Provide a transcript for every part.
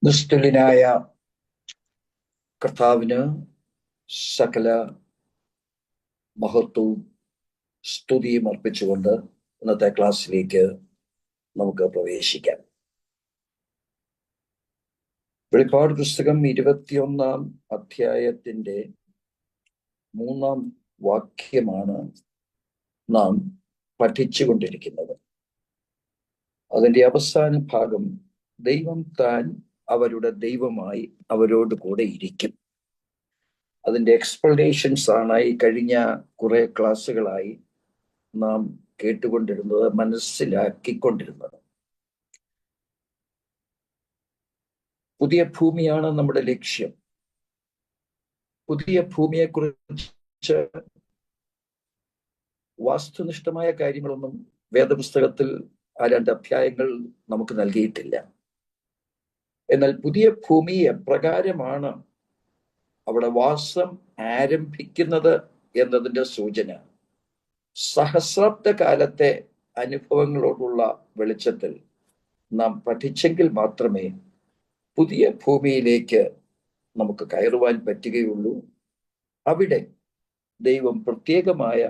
നിസ്തുല്യനായ കർത്താവിന് സകല മഹത്വവും സ്തുതിയും അർപ്പിച്ചുകൊണ്ട് ഇന്നത്തെ ക്ലാസ്സിലേക്ക് നമുക്ക് പ്രവേശിക്കാം. വെളിപ്പാട് പുസ്തകം 21-ാം അധ്യായത്തിന്റെ 3-ാം വാക്യമാണ് നാം പഠിച്ചുകൊണ്ടിരിക്കുന്നത്. അതിന്റെ അവസാന ഭാഗം, ദൈവം താൻ അവരുടെ ദൈവമായി അവരോട് കൂടെ ഇരിക്കും. അതിന്റെ എക്സ്പ്ലനേഷൻസ് ആണ് ഈ കഴിഞ്ഞ കുറെ ക്ലാസ്സുകളായി നാം കേട്ടുകൊണ്ടിരുന്നത്, മനസ്സിലാക്കിക്കൊണ്ടിരുന്നത്. പുതിയ ഭൂമിയാണ് നമ്മുടെ ലക്ഷ്യം. പുതിയ ഭൂമിയെ കുറിച്ച് വാസ്തുനിഷ്ഠമായ കാര്യങ്ങളൊന്നും വേദപുസ്തകത്തിൽ ആ 2 അധ്യായങ്ങൾ നമുക്ക് നൽകിയിട്ടില്ല. എന്നാൽ പുതിയ ഭൂമി എപ്രകാരമാണ് അവിടെ വാസം ആരംഭിക്കുന്നത് എന്നതിന്റെ സൂചന സഹസ്രാബ്ദ കാലത്തെ അനുഭവങ്ങളോടുള്ള വെളിച്ചത്തിൽ നാം പഠിച്ചെങ്കിൽ മാത്രമേ പുതിയ ഭൂമിയിലേക്ക് നമുക്ക് കയറുവാൻ പറ്റുകയുള്ളൂ. അവിടെ ദൈവം പ്രത്യേകമായ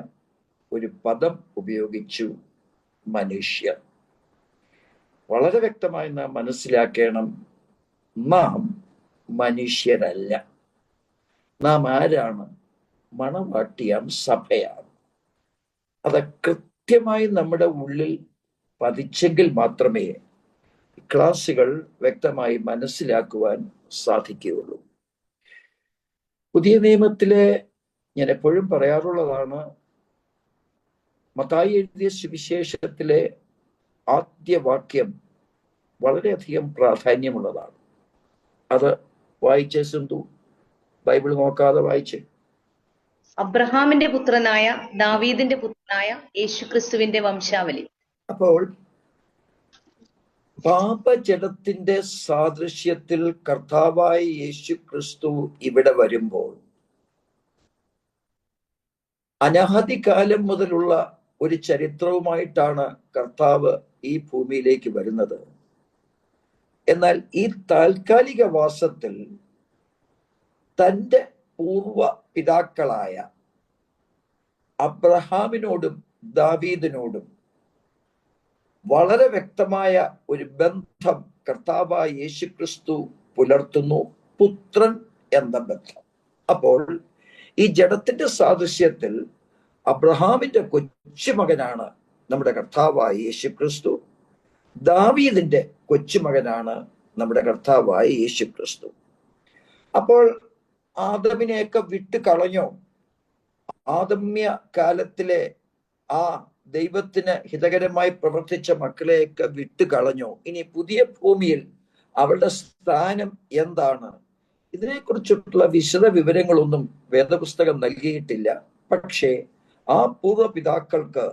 ഒരു പദം ഉപയോഗിച്ചു, മനുഷ്യർ. വളരെ വ്യക്തമായി നാം മനസ്സിലാക്കണം, നാം മനുഷ്യരല്ല. നാം ആരാണ്? മണവാട്ടിയാം സഭയാണ്. അത് കൃത്യമായി നമ്മുടെ ഉള്ളിൽ പതിച്ചെങ്കിൽ മാത്രമേ ക്ലാസ്സുകൾ വ്യക്തമായി മനസ്സിലാക്കുവാൻ സാധിക്കുകയുള്ളൂ. പുതിയ നിയമത്തിലെ ഞാൻ എപ്പോഴും പറയാറുള്ളതാണ്, മത്തായി എഴുതിയ സുവിശേഷത്തിലെ ആദ്യ വാക്യം വളരെയധികം പ്രാധാന്യമുള്ളതാണ്. അത് വായിച്ചേ സിന്ധു, ബൈബിൾ നോക്കാതെ വായിച്ചേ. അബ്രഹാമിന്റെ പുത്രനായ ദാവീദിന്റെ പുത്രനായ യേശുക്രിസ്തുവിന്റെ വംശാവലി. അപ്പോൾ പാപജലത്തിന്റെ സാദൃശ്യത്തിൽ കർത്താവായ യേശുക്രിസ്തു ഇവിടെ വരുമ്പോൾ അനാദികാലം മുതലുള്ള ഒരു ചരിത്രവുമായിട്ടാണ് കർത്താവ് ഈ ഭൂമിയിലേക്ക് വരുന്നത്. എന്നാൽ ഈ താൽക്കാലിക വാസത്തിൽ തൻ്റെ പൂർവ പിതാക്കളായ അബ്രഹാമിനോടും ദാവീദിനോടും വളരെ വ്യക്തമായ ഒരു ബന്ധം കർത്താവായ യേശുക്രിസ്തു പുലർത്തുന്നു, പുത്രൻ എന്ന ബന്ധം. അപ്പോൾ ഈ ജഡത്തിന്റെ സാദൃശ്യത്തിൽ അബ്രഹാമിന്റെ കൊച്ചുമകനാണ് നമ്മുടെ കർത്താവായ യേശുക്രിസ്തു. ദാവീദിന്റെ കൊച്ചുമകനാണ് നമ്മുടെ കർത്താവായ യേശുക്രിസ്തു. അപ്പോൾ ആദമിനെയൊക്കെ വിട്ടു കളഞ്ഞോ? ആദമ്യ കാലത്തിലെ ആ ദൈവത്തിന് ഹിതകരമായി പ്രവർത്തിച്ച മക്കളെയൊക്കെ വിട്ടു കളഞ്ഞോ? ഇനി പുതിയ ഭൂമിയിൽ അവരുടെ സ്ഥാനം എന്താണ്? ഇതിനെക്കുറിച്ചിട്ടുള്ള വിശദ വിവരങ്ങളൊന്നും വേദപുസ്തകം നൽകിയിട്ടില്ല. പക്ഷേ ആ പൂർവ്വപിതാക്കൾക്ക്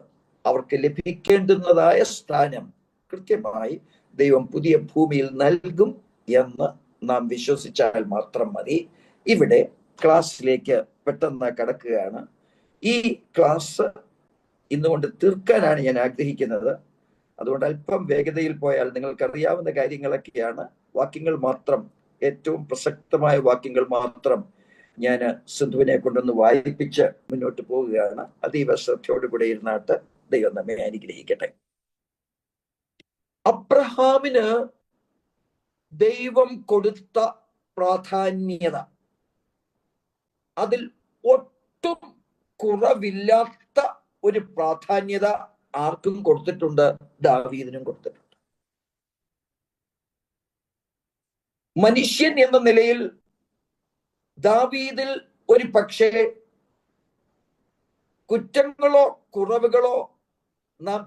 അവർക്ക് ലഭിക്കേണ്ടുന്നതായ സ്ഥാനം കൃത്യമായി ദൈവം പുതിയ ഭൂമിയിൽ നൽകും എന്ന് നാം വിശ്വസിച്ചാൽ മാത്രം മതി. ഇവിടെ ക്ലാസ്സിലേക്ക് പെട്ടെന്ന് കടക്കുകയാണ്. ഈ ക്ലാസ് ഇന്നുകൊണ്ട് തീർക്കാനാണ് ഞാൻ ആഗ്രഹിക്കുന്നത്. അതുകൊണ്ട് അല്പം വേഗതയിൽ പോയാൽ നിങ്ങൾക്കറിയാവുന്ന കാര്യങ്ങളൊക്കെയാണ്. വാക്യങ്ങൾ മാത്രം, ഏറ്റവും പ്രസക്തമായ വാക്യങ്ങൾ മാത്രം ഞാൻ സിന്ധുവിനെ കൊണ്ടൊന്ന് വായിപ്പിച്ച് മുന്നോട്ട് പോവുകയാണ്. അതീവ ശ്രദ്ധയോടുകൂടെ ഇരുന്നാട്ട് ദൈവം നമ്മെ അനുഗ്രഹിക്കട്ടെ. അബ്രഹാമിന് ദൈവം കൊടുത്ത പ്രാധാന്യത, അതിൽ ഒട്ടും കുറവില്ലാത്ത ഒരു പ്രാധാന്യത ആർക്കും കൊടുത്തിട്ടുണ്ട്? ദാവീദിനും കൊടുത്തിട്ടുണ്ട്. മനുഷ്യൻ എന്ന നിലയിൽ ദാവീദിൽ ഒരു പക്ഷേ കുറ്റങ്ങളോ കുറവുകളോ നാം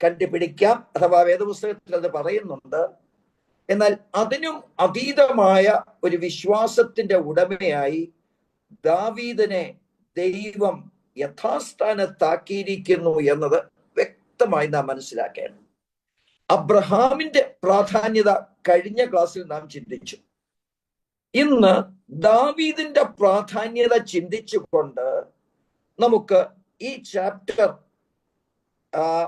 കണ്ടുപിടിക്കാം, അഥവാ വേദപുസ്തകത്തിൽ അത് പറയുന്നുണ്ട്. എന്നാൽ അതിനും അതീതമായ ഒരു വിശ്വാസത്തിന്റെ ഉടമയായി ദാവീദിനെ ദൈവം യഥാസ്ഥാനത്താക്കിയിരിക്കുന്നു എന്നത് വ്യക്തമായി നാം മനസ്സിലാക്കണം. അബ്രഹാമിന്റെ പ്രാധാന്യത കഴിഞ്ഞ ക്ലാസ്സിൽ നാം ചിന്തിച്ചു. ഇന്ന് ദാവീദിന്റെ പ്രാധാന്യത ചിന്തിച്ചുകൊണ്ട് നമുക്ക് ഈ ചാപ്റ്റർ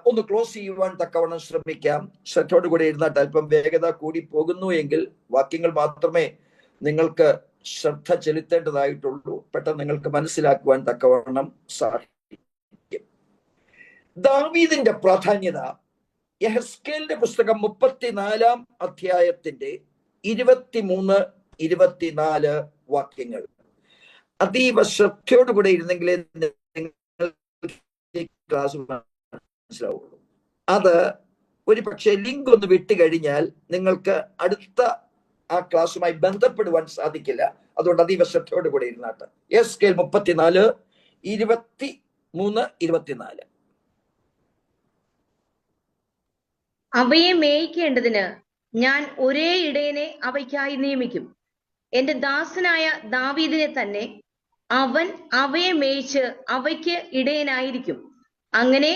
ഒന്ന് ക്ലോസ് ചെയ്യുവാൻ തക്കവണ്ണം ശ്രമിക്കാം. ശ്രദ്ധയോടുകൂടി ഇരുന്നിട്ട് അല്പം വേഗത കൂടി പോകുന്നു എങ്കിൽ വാക്യങ്ങൾ മാത്രമേ നിങ്ങൾക്ക് ശ്രദ്ധ ചെലുത്തേണ്ടതായിട്ടുള്ളൂ. പെട്ടെന്ന് നിങ്ങൾക്ക് മനസ്സിലാക്കുവാൻ തക്കവണ്ണം സാധിക്കും. ദാവീദിന്റെ പ്രാധാന്യത യെഹെസ്കേലിന്റെ പുസ്തകം 34 അധ്യായത്തിന്റെ 23-24 വാക്യങ്ങൾ അതീവ ശ്രദ്ധയോടുകൂടെ ഇരുന്നെങ്കിലേ ക്ലാസ് മനസ്സിലാവുള്ളൂ. അത് ഒരു പക്ഷേ ലിങ്ക് ഒന്ന് വിട്ടുകഴിഞ്ഞാൽ നിങ്ങൾക്ക് അടുത്ത ആ ക്ലാസ്സുമായി ബന്ധപ്പെടുവാൻ സാധിക്കില്ല. അതുകൊണ്ട് അതീവ ശ്രദ്ധയോടുകൂടെ ഇരുന്നാട്ട് യെഹെസ്കേൽ 34:23-24. അവയെ മേയിക്കേണ്ടതിന് ഞാൻ ഒരേ ഇടയനെ അവയ്ക്കായി നിയമിക്കും, എന്റെ ദാസനായ ദാവീദിനെ തന്നെ. അവൻ അവയെ മേയിച്ച് അവയ്ക്ക് ഇടയനായിരിക്കും. അങ്ങനെ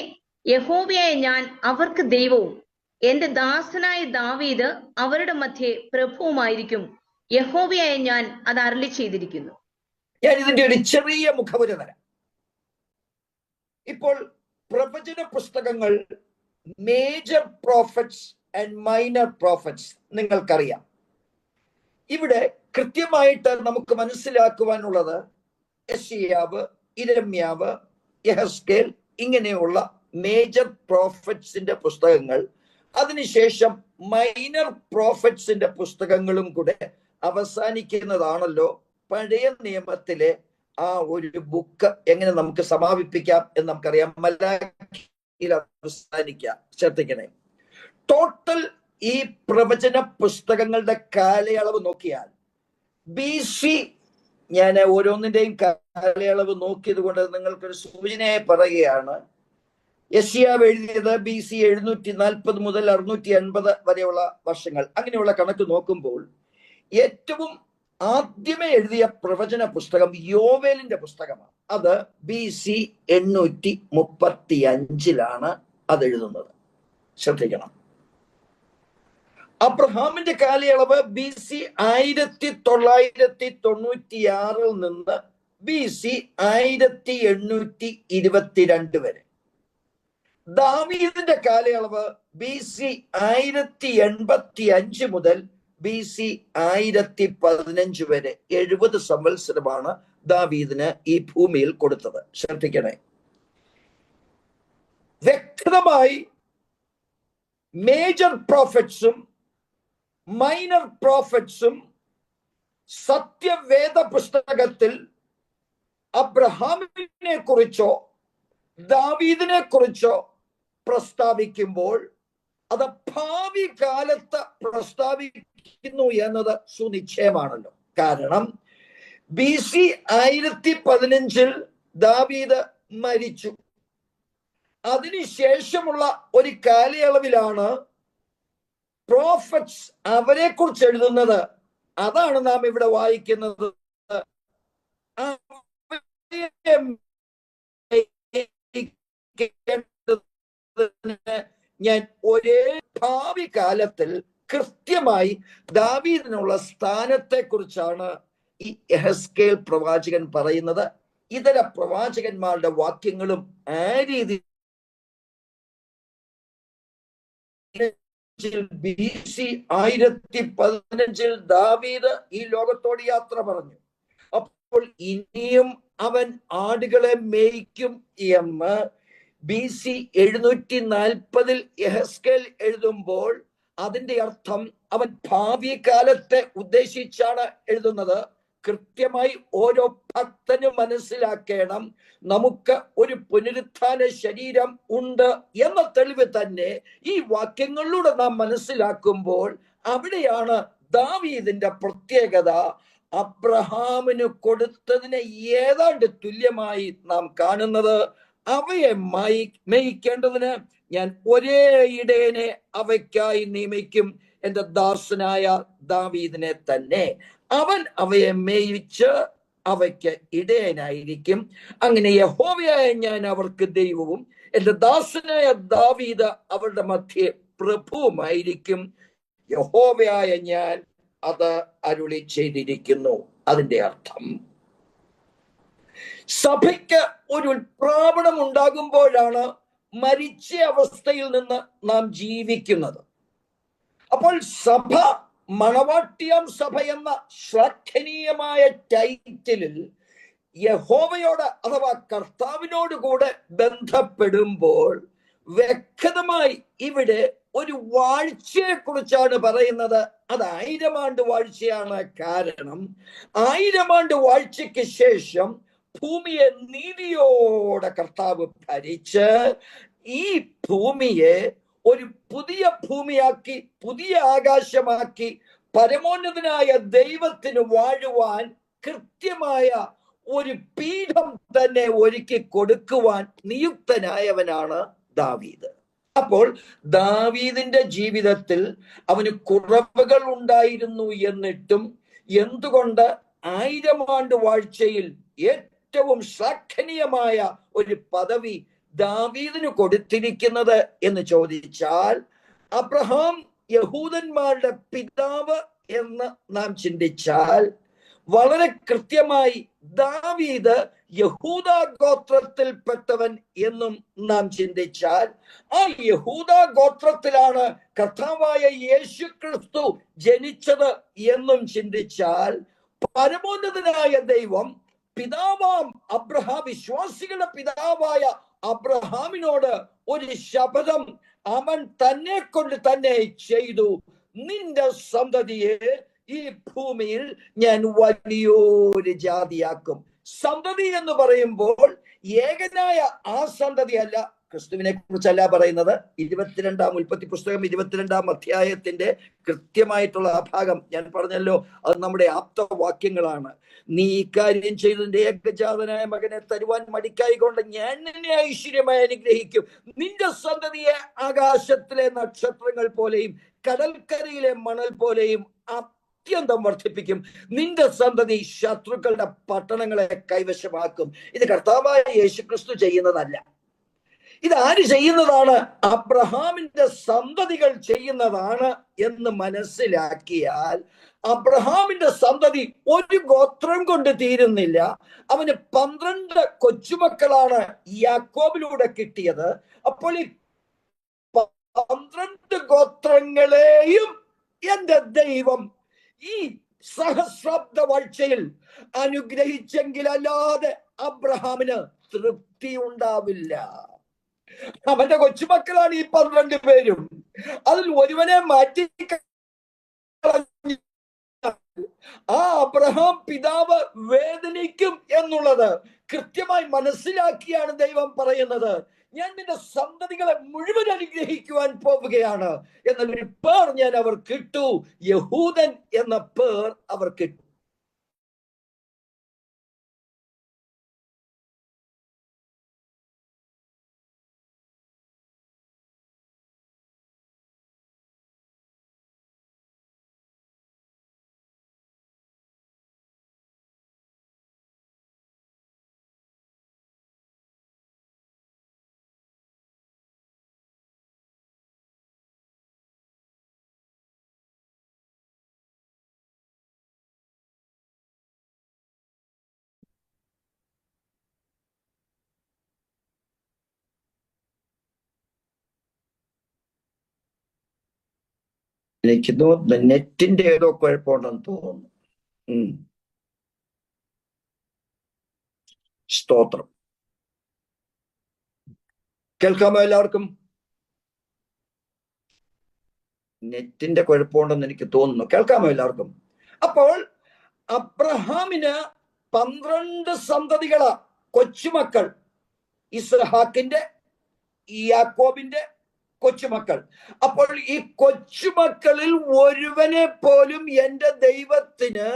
യഹോവയായ ഞാൻ അവർക്ക് ദൈവവും എന്റെ ദാസനായ ദാവീദ് അവരുടെ മധ്യേ പ്രഭുവുമായിരിക്കും. യഹോവയായ ഞാൻ അത് അരുളി ചെയ്തിരിക്കുന്നു. ഞാൻ ഇതിന്റെ ഒരു ചെറിയ മുഖവുര തരാം. ഇപ്പോൾ പ്രവചന പുസ്തകങ്ങൾ major prophets and minor prophets നിങ്ങൾക്കറിയാം. ഇവിടെ കൃത്യമായിട്ട് നമുക്ക് മനസ്സിലാക്കുവാനുള്ളത് യെശയ്യാവ്, യിരെമ്യാവ്, യെഹെസ്കേൽ ഇങ്ങനെയുള്ള മേജർ പ്രോഫറ്റ്സിന്റെ പുസ്തകങ്ങൾ, അതിനുശേഷം മൈനർ പ്രോഫറ്റ്സിന്റെ പുസ്തകങ്ങളും കൂടെ അവസാനിക്കുന്നതാണല്ലോ പഴയ നിയമത്തിലെ ആ ഒരു ബുക്ക്. എങ്ങനെ നമുക്ക് സമാപിപ്പിക്കാം എന്ന് നമുക്കറിയാം. മലാഖിയിൽ അവസാനിക്കാം. ശ്രദ്ധിക്കണേ, ടോട്ടൽ ഈ പ്രവചന പുസ്തകങ്ങളുടെ കാലയളവ് നോക്കിയാൽ BC, ഞാൻ ഓരോന്നിന്റെയും കാലയളവ് നോക്കിയത് കൊണ്ട് നിങ്ങൾക്കൊരു സൂചനയെ പറയുകയാണ്. യെശയ്യാവ് എഴുതിയത് BC 740 മുതൽ 680 വരെയുള്ള വർഷങ്ങൾ. അങ്ങനെയുള്ള കണക്ക് നോക്കുമ്പോൾ ഏറ്റവും ആദ്യമേ എഴുതിയ പ്രവചന പുസ്തകം യോവേലിന്റെ പുസ്തകമാണ്. അത് BC 835 അത് എഴുതുന്നത്. ശ്രദ്ധിക്കണം. അബ്രഹാമിന്റെ കാലയളവ് BC 1996 നിന്ന് BC 1822 വരെ. ദാവീദിന്റെ കാലയളവ് BC 1085 മുതൽ BC 1015 വരെ. 70 സംവത്സരമാണ് ദാവീദിന് ഈ ഭൂമിയിൽ കൊടുത്തത്. ശ്രദ്ധിക്കണേ, വ്യക്തമായി മേജർ പ്രോഫറ്റ്സും മൈനർ പ്രോഫറ്റ്സും സത്യവേദ പുസ്തകത്തിൽ അബ്രഹാമിനെ കുറിച്ചോ ദാവീദിനെ കുറിച്ചോ പ്രസ്താവിക്കുമ്പോൾ അത് ഭാവി കാലത്ത് പ്രസ്താവിക്കുന്നു എന്നത് സുനിശ്ചയമാണല്ലോ. കാരണം BC 1015 ദാവീദ് മരിച്ചു. അതിനുശേഷമുള്ള ഒരു കാലയളവിലാണ് പ്രോഫറ്റ്സ് അവരെ കുറിച്ച് എഴുതുന്നത്. അതാണ് നാം ഇവിടെ വായിക്കുന്നത്. ഞാൻ ഒരേ ഭാവി കാലത്തിൽ കൃത്യമായി ദാവീദിനുള്ള സ്ഥാനത്തെ കുറിച്ചാണ് ഈ യെഹെസ്കേൽ പ്രവാചകൻ പറയുന്നത്. ഇതര പ്രവാചകന്മാരുടെ വാക്യങ്ങളും ആ രീതി BC 1015 ദാവീദ് ഈ ലോകത്തോട് യാത്ര പറഞ്ഞു. അപ്പോൾ ഇനിയും അവൻ ആടുകളെ മേയ്ക്കും എന്ന് BC 740 യെഹെസ്കേൽ എഴുതുമ്പോൾ അതിന്റെ അർത്ഥം അവൻ ഭാവി കാലത്തെ ഉദ്ദേശിച്ചാണ് എഴുതുന്നത്. കൃത്യമായി ഓരോ ഭക്തനും മനസ്സിലാക്കണം, നമുക്ക് ഒരു പുനരുത്ഥാന ശരീരം ഉണ്ട് എന്ന തെളിവ് തന്നെ ഈ വാക്യങ്ങളിലൂടെ നാം മനസ്സിലാക്കുമ്പോൾ അവിടെയാണ് ദാവീദിന്റെ പ്രത്യേകത അബ്രഹാമിന് കൊടുത്തതിന് ഏതാണ്ട് തുല്യമായി നാം കാണുന്നത്. അവയെ മേയിക്കേണ്ടതിന് ഞാൻ ഒരേ ഇടയനെ അവയ്ക്കായി നിയമിക്കും, എന്റെ ദാസനായ ദാവീദിനെ തന്നെ. അവൻ അവയെ മേയിച്ച് അവയ്ക്ക് ഇടയനായിരിക്കും. അങ്ങനെ യഹോവയായ ഞാൻ അവർക്ക് ദൈവവും എന്റെ ദാസനായ ദാവീദ് അവരുടെ മധ്യേ പ്രഭുവുമായിരിക്കും. യഹോവയായ ഞാൻ അത് അരുളി ചെയ്തിരിക്കുന്നു. അതിന്റെ അർത്ഥം സഭയ്ക്ക് ഒരു ഉൽപ്രാപണം ഉണ്ടാകുമ്പോഴാണ് മരിച്ച അവസ്ഥയിൽ നിന്ന് നാം ജീവിക്കുന്നത്. അപ്പോൾ സഭ, മണവാട്ടിയാം സഭ എന്ന ശ്ലാഘനീയമായ ടൈറ്റിലിൽ യഹോവയോട് അഥവാ കർത്താവിനോട് കൂടെ ബന്ധപ്പെടുമ്പോൾ വ്യക്തമായി ഇവിടെ ഒരു വാഴ്ചയെ കുറിച്ചാണ് പറയുന്നത്. അത് 1000 ആണ്ട് വാഴ്ചയാണ്. കാരണം 1000 ആണ്ട് വാഴ്ചയ്ക്ക് ശേഷം ഭൂമിയെ നീതിയോടെ കർത്താവ് ഭരിച്ച് ഈ ഭൂമിയെ ഒരു പുതിയ ഭൂമിയാക്കി, പുതിയ ആകാശമാക്കി, പരമോന്നതനായ ദൈവത്തിന് വാഴുവാൻ കൃത്യമായ ഒരു പീഠം തന്നെ ഒരുക്കി കൊടുക്കുവാൻ നിയുക്തനായവനാണ് ദാവീദ്. അപ്പോൾ ദാവീദിന്റെ ജീവിതത്തിൽ അവന് കുറവുകൾ ഉണ്ടായിരുന്നു. എന്നിട്ടും എന്തുകൊണ്ട് 1000 ആണ്ട് വാഴ്ചയിൽ ഏറ്റവും ശ്ലാഘനീയമായ ഒരു പദവി ദാവീദിന് കൊടുത്തിരിക്കുന്നത് എന്ന് ചോദിച്ചാൽ, അബ്രഹാം യഹൂദന്മാരുടെ പിതാവ് എന്ന് നാം ചിന്തിച്ചാൽ, വളരെ കൃത്യമായി ദാവീദ് യഹൂദാ ഗോത്രത്തിൽപ്പെട്ടവൻ എന്നും നാം ചിന്തിച്ചാൽ, ആ യഹൂദാ ഗോത്രത്തിലാണ് കർത്താവായ യേശു ക്രിസ്തു ജനിച്ചത് എന്നും ചിന്തിച്ചാൽ, പരമോന്നതനായ ദൈവം പിതാവാം അബ്രഹാം, വിശ്വാസികളുടെ പിതാവായ അബ്രഹാമിനോട് ഒരു ശപഥം അവൻ തന്നെ കൊണ്ട് തന്നെ ചെയ്തു. നിന്റെ സന്തതിയെ ഈ ഭൂമിയിൽ ഞാൻ വലിയൊരു ജാതിയാക്കും. സന്തതി എന്ന് പറയുമ്പോൾ ഏകനായ ആ സന്തതി അല്ല, ക്രിസ്തുവിനെ കുറിച്ചല്ല പറയുന്നത്. 22 ഉൽപ്പത്തി പുസ്തകം 22 അധ്യായത്തിന്റെ കൃത്യമായിട്ടുള്ള ആ ഭാഗം ഞാൻ പറഞ്ഞല്ലോ, അത് നമ്മുടെ ആപ്തവാക്യങ്ങളാണ്. നീ ഇക്കാര്യം ചെയ്തതിന്റെ ഏകജാതനായ മകനെ തരുവാൻ മടിക്കായി കൊണ്ട് ഞാൻ നിന്നെ ഐശ്വര്യമായി അനുഗ്രഹിക്കും. നിന്റെ സന്തതിയെ ആകാശത്തിലെ നക്ഷത്രങ്ങൾ പോലെയും കടൽക്കരയിലെ മണൽ പോലെയും അത്യന്തം വർദ്ധിപ്പിക്കും. നിന്റെ സന്തതി ശത്രുക്കളുടെ പട്ടണങ്ങളെ കൈവശമാക്കും. ഇത് കർത്താവായ യേശുക്രിസ്തു ചെയ്യുന്നതല്ല. ഇതാര് ചെയ്യുന്നതാണ്? അബ്രഹാമിന്റെ സന്തതികൾ ചെയ്യുന്നതാണ് എന്ന് മനസ്സിലാക്കിയാൽ, അബ്രഹാമിന്റെ സന്തതി ഒരു ഗോത്രം കൊണ്ട് തീരുന്നില്ല. അവന് 12 കൊച്ചുമക്കളാണ് യാക്കോബിലൂടെ കിട്ടിയത്. അപ്പോൾ ഈ 12 ഗോത്രങ്ങളെയും എന്റെ ദൈവം ഈ സഹസ്രാബ്ദ വാഴ്ചയിൽ അനുഗ്രഹിച്ചെങ്കിലല്ലാതെ അബ്രഹാമിന് തൃപ്തി ഉണ്ടാവില്ല. അവന്റെ കൊച്ചുമക്കളാണ് ഈ 12 പേരും. അതിൽ ഒരുവനെ മാറ്റി ആ അബ്രഹാം പിതാവ് വേദനിക്കും എന്നുള്ളത് കൃത്യമായി മനസ്സിലാക്കിയാണ് ദൈവം പറയുന്നത്, ഞാൻ നിന്റെ സന്തതികളെ മുഴുവൻ അനുഗ്രഹിക്കുവാൻ പോവുകയാണ് എന്നൊരു പേർ ഞാൻ അവർ കിട്ടു. യഹൂദൻ എന്ന പേർ അവർ കിട്ടു. എനിക്ക് തോന്നുന്നു നെറ്റിന്റെ ഏതോ കുഴപ്പമുണ്ടെന്ന് തോന്നുന്നു. സ്തോത്രം. കേൾക്കാമോ എല്ലാവർക്കും? നെറ്റിന്റെ കുഴപ്പമുണ്ടെന്ന് എനിക്ക് തോന്നുന്നു. കേൾക്കാമോ എല്ലാവർക്കും? അപ്പോൾ അബ്രഹാമിന് 12 സന്തതികളാ, കൊച്ചുമക്കൾ. ഇസ്ഹാക്കിന്റെ, യാക്കോബിന്റെ കൊച്ചുമക്കൾ. അപ്പോൾ ഈ കൊച്ചുമക്കളിൽ ഒരുവനെ പോലും എന്റെ ദൈവത്തിന്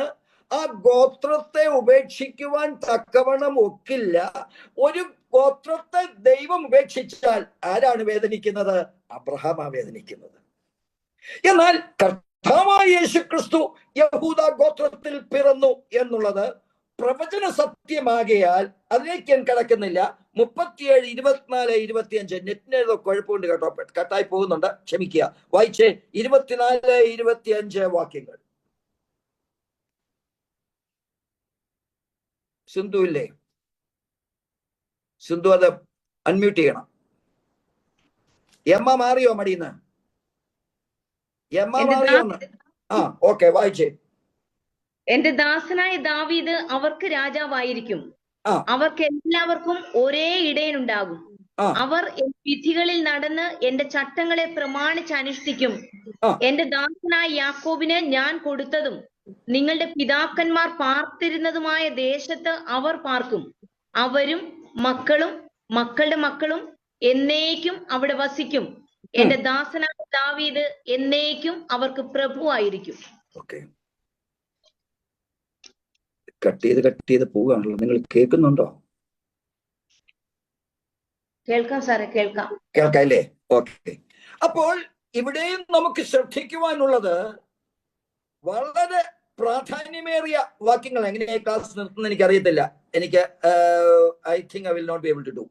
ആ ഗോത്രത്തെ ഉപേക്ഷിക്കുവാൻ തക്കവണ്ണം ഒക്കില്ല. ഒരു ഗോത്രത്തെ ദൈവം ഉപേക്ഷിച്ചാൽ ആരാണ് വേദനിക്കുന്നത്? അബ്രഹാമാ വേദനിക്കുന്നത്. എന്നാൽ കർത്താവായ യേശുക്രിസ്തു യഹൂദ ഗോത്രത്തിൽ പിറന്നു എന്നുള്ളത് പ്രവചന സത്യമാകയാൽ അതിലേക്ക് ഞാൻ കടക്കുന്നില്ല. 37, 24, 25 നെറ്റിന് കുഴപ്പമുണ്ട് കേട്ടോ, കട്ടായി പോകുന്നുണ്ട്, ക്ഷമിക്കുക. വായിച്ചേ 24, 25 വാക്യങ്ങൾ. സിന്ധു ഇല്ലേ? സിന്ധു അത് അൺമ്യൂട്ട് ചെയ്യണം. എമ്മ മാറിയോ മടിയെന്ന്? എമ്മ മാറിയോന്ന്? ആ, ഓക്കെ, വായിച്ചേ. എന്റെ ദാസനായ ദാവീദ് അവർക്ക് രാജാവായിരിക്കും. അവർക്ക് എല്ലാവർക്കും ഒരേ ഇടയനുണ്ടാകും. അവർ വിധികളിൽ നടന്ന് എന്റെ ചട്ടങ്ങളെ പ്രമാണിച്ച് അനുഷ്ഠിക്കും. എന്റെ ദാസനായ യാക്കോബിന് ഞാൻ കൊടുത്തതും നിങ്ങളുടെ പിതാക്കന്മാർ പാർത്തിരുന്നതുമായ ദേശത്ത് അവർ പാർക്കും. അവരും മക്കളും മക്കളുടെ മക്കളും എന്നേക്കും അവിടെ വസിക്കും. എന്റെ ദാസനായ ദാവീദ് എന്നേക്കും അവർക്ക് പ്രഭുവായിരിക്കും. കട്ട് ചെയ്ത് പോവുകയാണല്ലോ. നിങ്ങൾ കേൾക്കുന്നുണ്ടോ? കേൾക്കാം സാറേ, കേൾക്കാം അല്ലേ? ഓക്കെ. അപ്പോൾ ഇവിടെയും നമുക്ക് ശ്രദ്ധിക്കുവാനുള്ളത് വളരെ പ്രാധാന്യമേറിയ വാക്യങ്ങൾ. എങ്ങനെയായി ക്ലാസ് നിർത്തുന്നത് എനിക്കറിയത്തില്ല. എനിക്ക് I think I will not be able to do.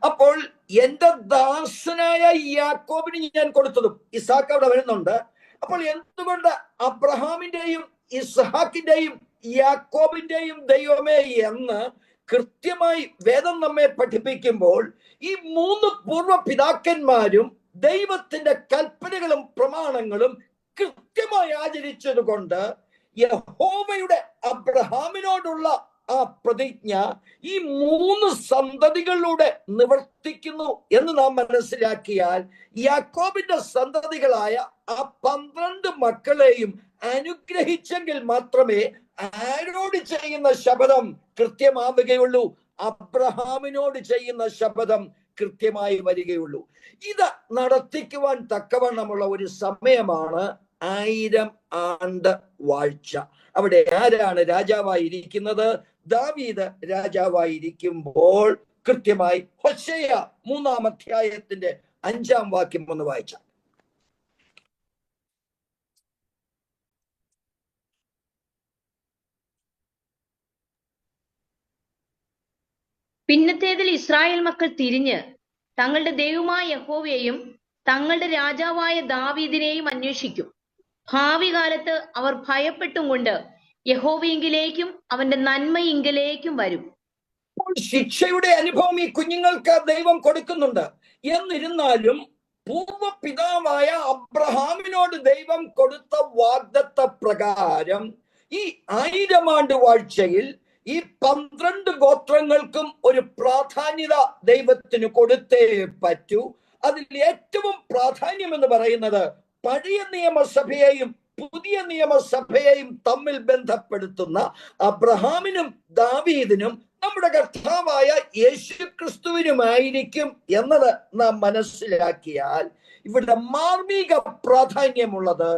അപ്പോൾ എന്റെ ദാസനായ യാക്കോബിന് ഞാൻ കൊടുത്തതും, ഇസാക്ക് അവിടെ വരുന്നുണ്ട്. അപ്പോൾ എന്തുകൊണ്ട് അബ്രഹാമിന്റെയും ഇസ്ഹാക്കിന്റെയും യാക്കോബിന്റെയും ദൈവമേ എന്ന് കൃത്യമായി വേദം നമ്മെ പഠിപ്പിക്കുമ്പോൾ ഈ 3 പൂർവ്വ പിതാക്കന്മാരും ദൈവത്തിന്റെ കൽപ്പനകളും പ്രമാണങ്ങളും കൃത്യമായി ആചരിച്ചത് കൊണ്ട് യഹോവയുടെ അബ്രഹാമിനോടുള്ള ആ പ്രതിജ്ഞ ഈ 3 സന്തതികളിലൂടെ നിവർത്തിക്കുന്നു എന്ന് നാം മനസ്സിലാക്കിയാൽ യാക്കോബിന്റെ സന്തതികളായ ആ 12 മക്കളെയും അനുഗ്രഹിച്ചെങ്കിൽ മാത്രമേ ആരോട് ചെയ്യുന്ന ശപഥം കൃത്യമാവുകയുള്ളൂ? അബ്രഹാമിനോട് ചെയ്യുന്ന ശപഥം കൃത്യമായി വരികയുള്ളൂ. ഇത് നടത്തിക്കുവാൻ തക്കവണ്ണമുള്ള ഒരു സമയമാണ് 1000 ആണ്ട് വാഴ്ച. അവിടെ ആരാണ് രാജാവായിരിക്കുന്നത്? ദാവീദ് രാജാവായിരിക്കുമ്പോൾ കൃത്യമായി ഹോശേയ 3-ാം അധ്യായത്തിന്റെ 5-ാം വാക്യം ഒന്ന് വായിച്ചാൽ. പിന്നത്തേതിൽ ഇസ്രായേൽ മക്കൾ തിരിഞ്ഞ് തങ്ങളുടെ ദൈവമായ യഹോവയെയും തങ്ങളുടെ രാജാവായ ദാവീദിനെയും അന്വേഷിക്കും. ഭാവി കാലത്ത് അവർ ഭയപ്പെട്ടും കൊണ്ട് യഹോവയെങ്കിലേക്കും അവന്റെ നന്മയെങ്കിലേക്കും വരും. ശിക്ഷയുടെ അനുഭവം ഈ കുഞ്ഞുങ്ങൾക്ക് ദൈവം കൊടുക്കുന്നുണ്ട്. എന്നിരുന്നാലും പൂർവ്വ പിതാവായ അബ്രഹാമിനോട് ദൈവം കൊടുത്ത വാഗ്ദത്ത പ്രകാരം ഈ 1000 ആണ്ട് വാഴ്ചയിൽ ഈ 12 ഗോത്രങ്ങൾക്കും ഒരു പ്രാധാന്യത ദൈവത്തിന് കൊടുത്തേ പറ്റൂ. അതിൽ ഏറ്റവും പ്രാധാന്യം എന്ന് പറയുന്നത് പഴയ നിയമസഭയെയും പുതിയ നിയമസഭയെയും തമ്മിൽ ബന്ധപ്പെടുത്തുന്ന അബ്രഹാമിനും ദാവീദിനും നമ്മുടെ കർത്താവായ യേശുക്രിസ്തുവിനുമായിരിക്കും എന്നത് നാം മനസ്സിലാക്കിയാൽ ഇവിടെ മാർമിക പ്രാധാന്യമുള്ളത്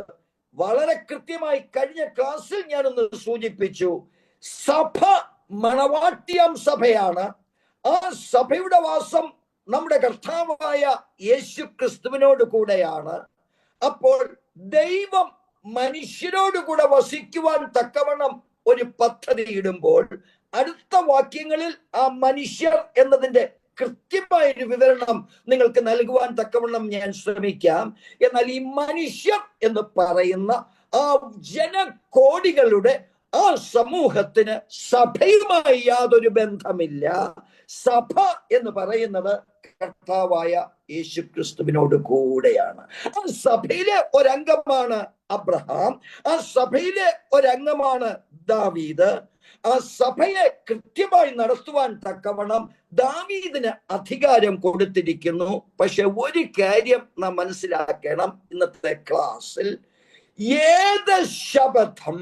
വളരെ കൃത്യമായി കഴിഞ്ഞ ക്ലാസ്സിൽ ഞാനൊന്ന് സൂചിപ്പിച്ചു. സഭ മണവാട്ടിയാം സഭയാണ്. ആ സഭയുടെ വാസം നമ്മുടെ കർത്താവായ യേശുക്രിസ്തുവിനോട് കൂടെയാണ്. അപ്പോൾ ദൈവം മനുഷ്യരോട് കൂടെ വസിക്കുവാൻ തക്കവണ്ണം ഒരു പദ്ധതി ഇടുമ്പോൾ അടുത്ത വാക്യങ്ങളിൽ ആ മനുഷ്യർ എന്നതിന്റെ കൃത്യമായൊരു വിവരണം നിങ്ങൾക്ക് നൽകുവാൻ തക്കവണ്ണം ഞാൻ ശ്രമിക്കാം. എന്നാൽ ഈ മനുഷ്യർ എന്ന് പറയുന്ന ആ ജനകോടികളുടെ ആ സമൂഹത്തിന് സഭയുമായി യാതൊരു ബന്ധമില്ല. സഭ എന്ന് പറയുന്നത് കർത്താവായ യേശുക്രിസ്തുവിനോട് കൂടെയാണ്. ആ സഭയിലെ ഒരംഗമാണ് അബ്രഹാം. ആ സഭയിലെ ഒരംഗമാണ് ദാവീദ്. ആ സഭയെ കൃത്യമായി നടത്തുവാൻ തക്കവണ്ണം ദാവീദിന് അധികാരം കൊടുത്തിരിക്കുന്നു. പക്ഷെ ഒരു കാര്യം നാം മനസ്സിലാക്കണം, ഇന്നത്തെ ക്ലാസ്സിൽ ഏത് ശപഥം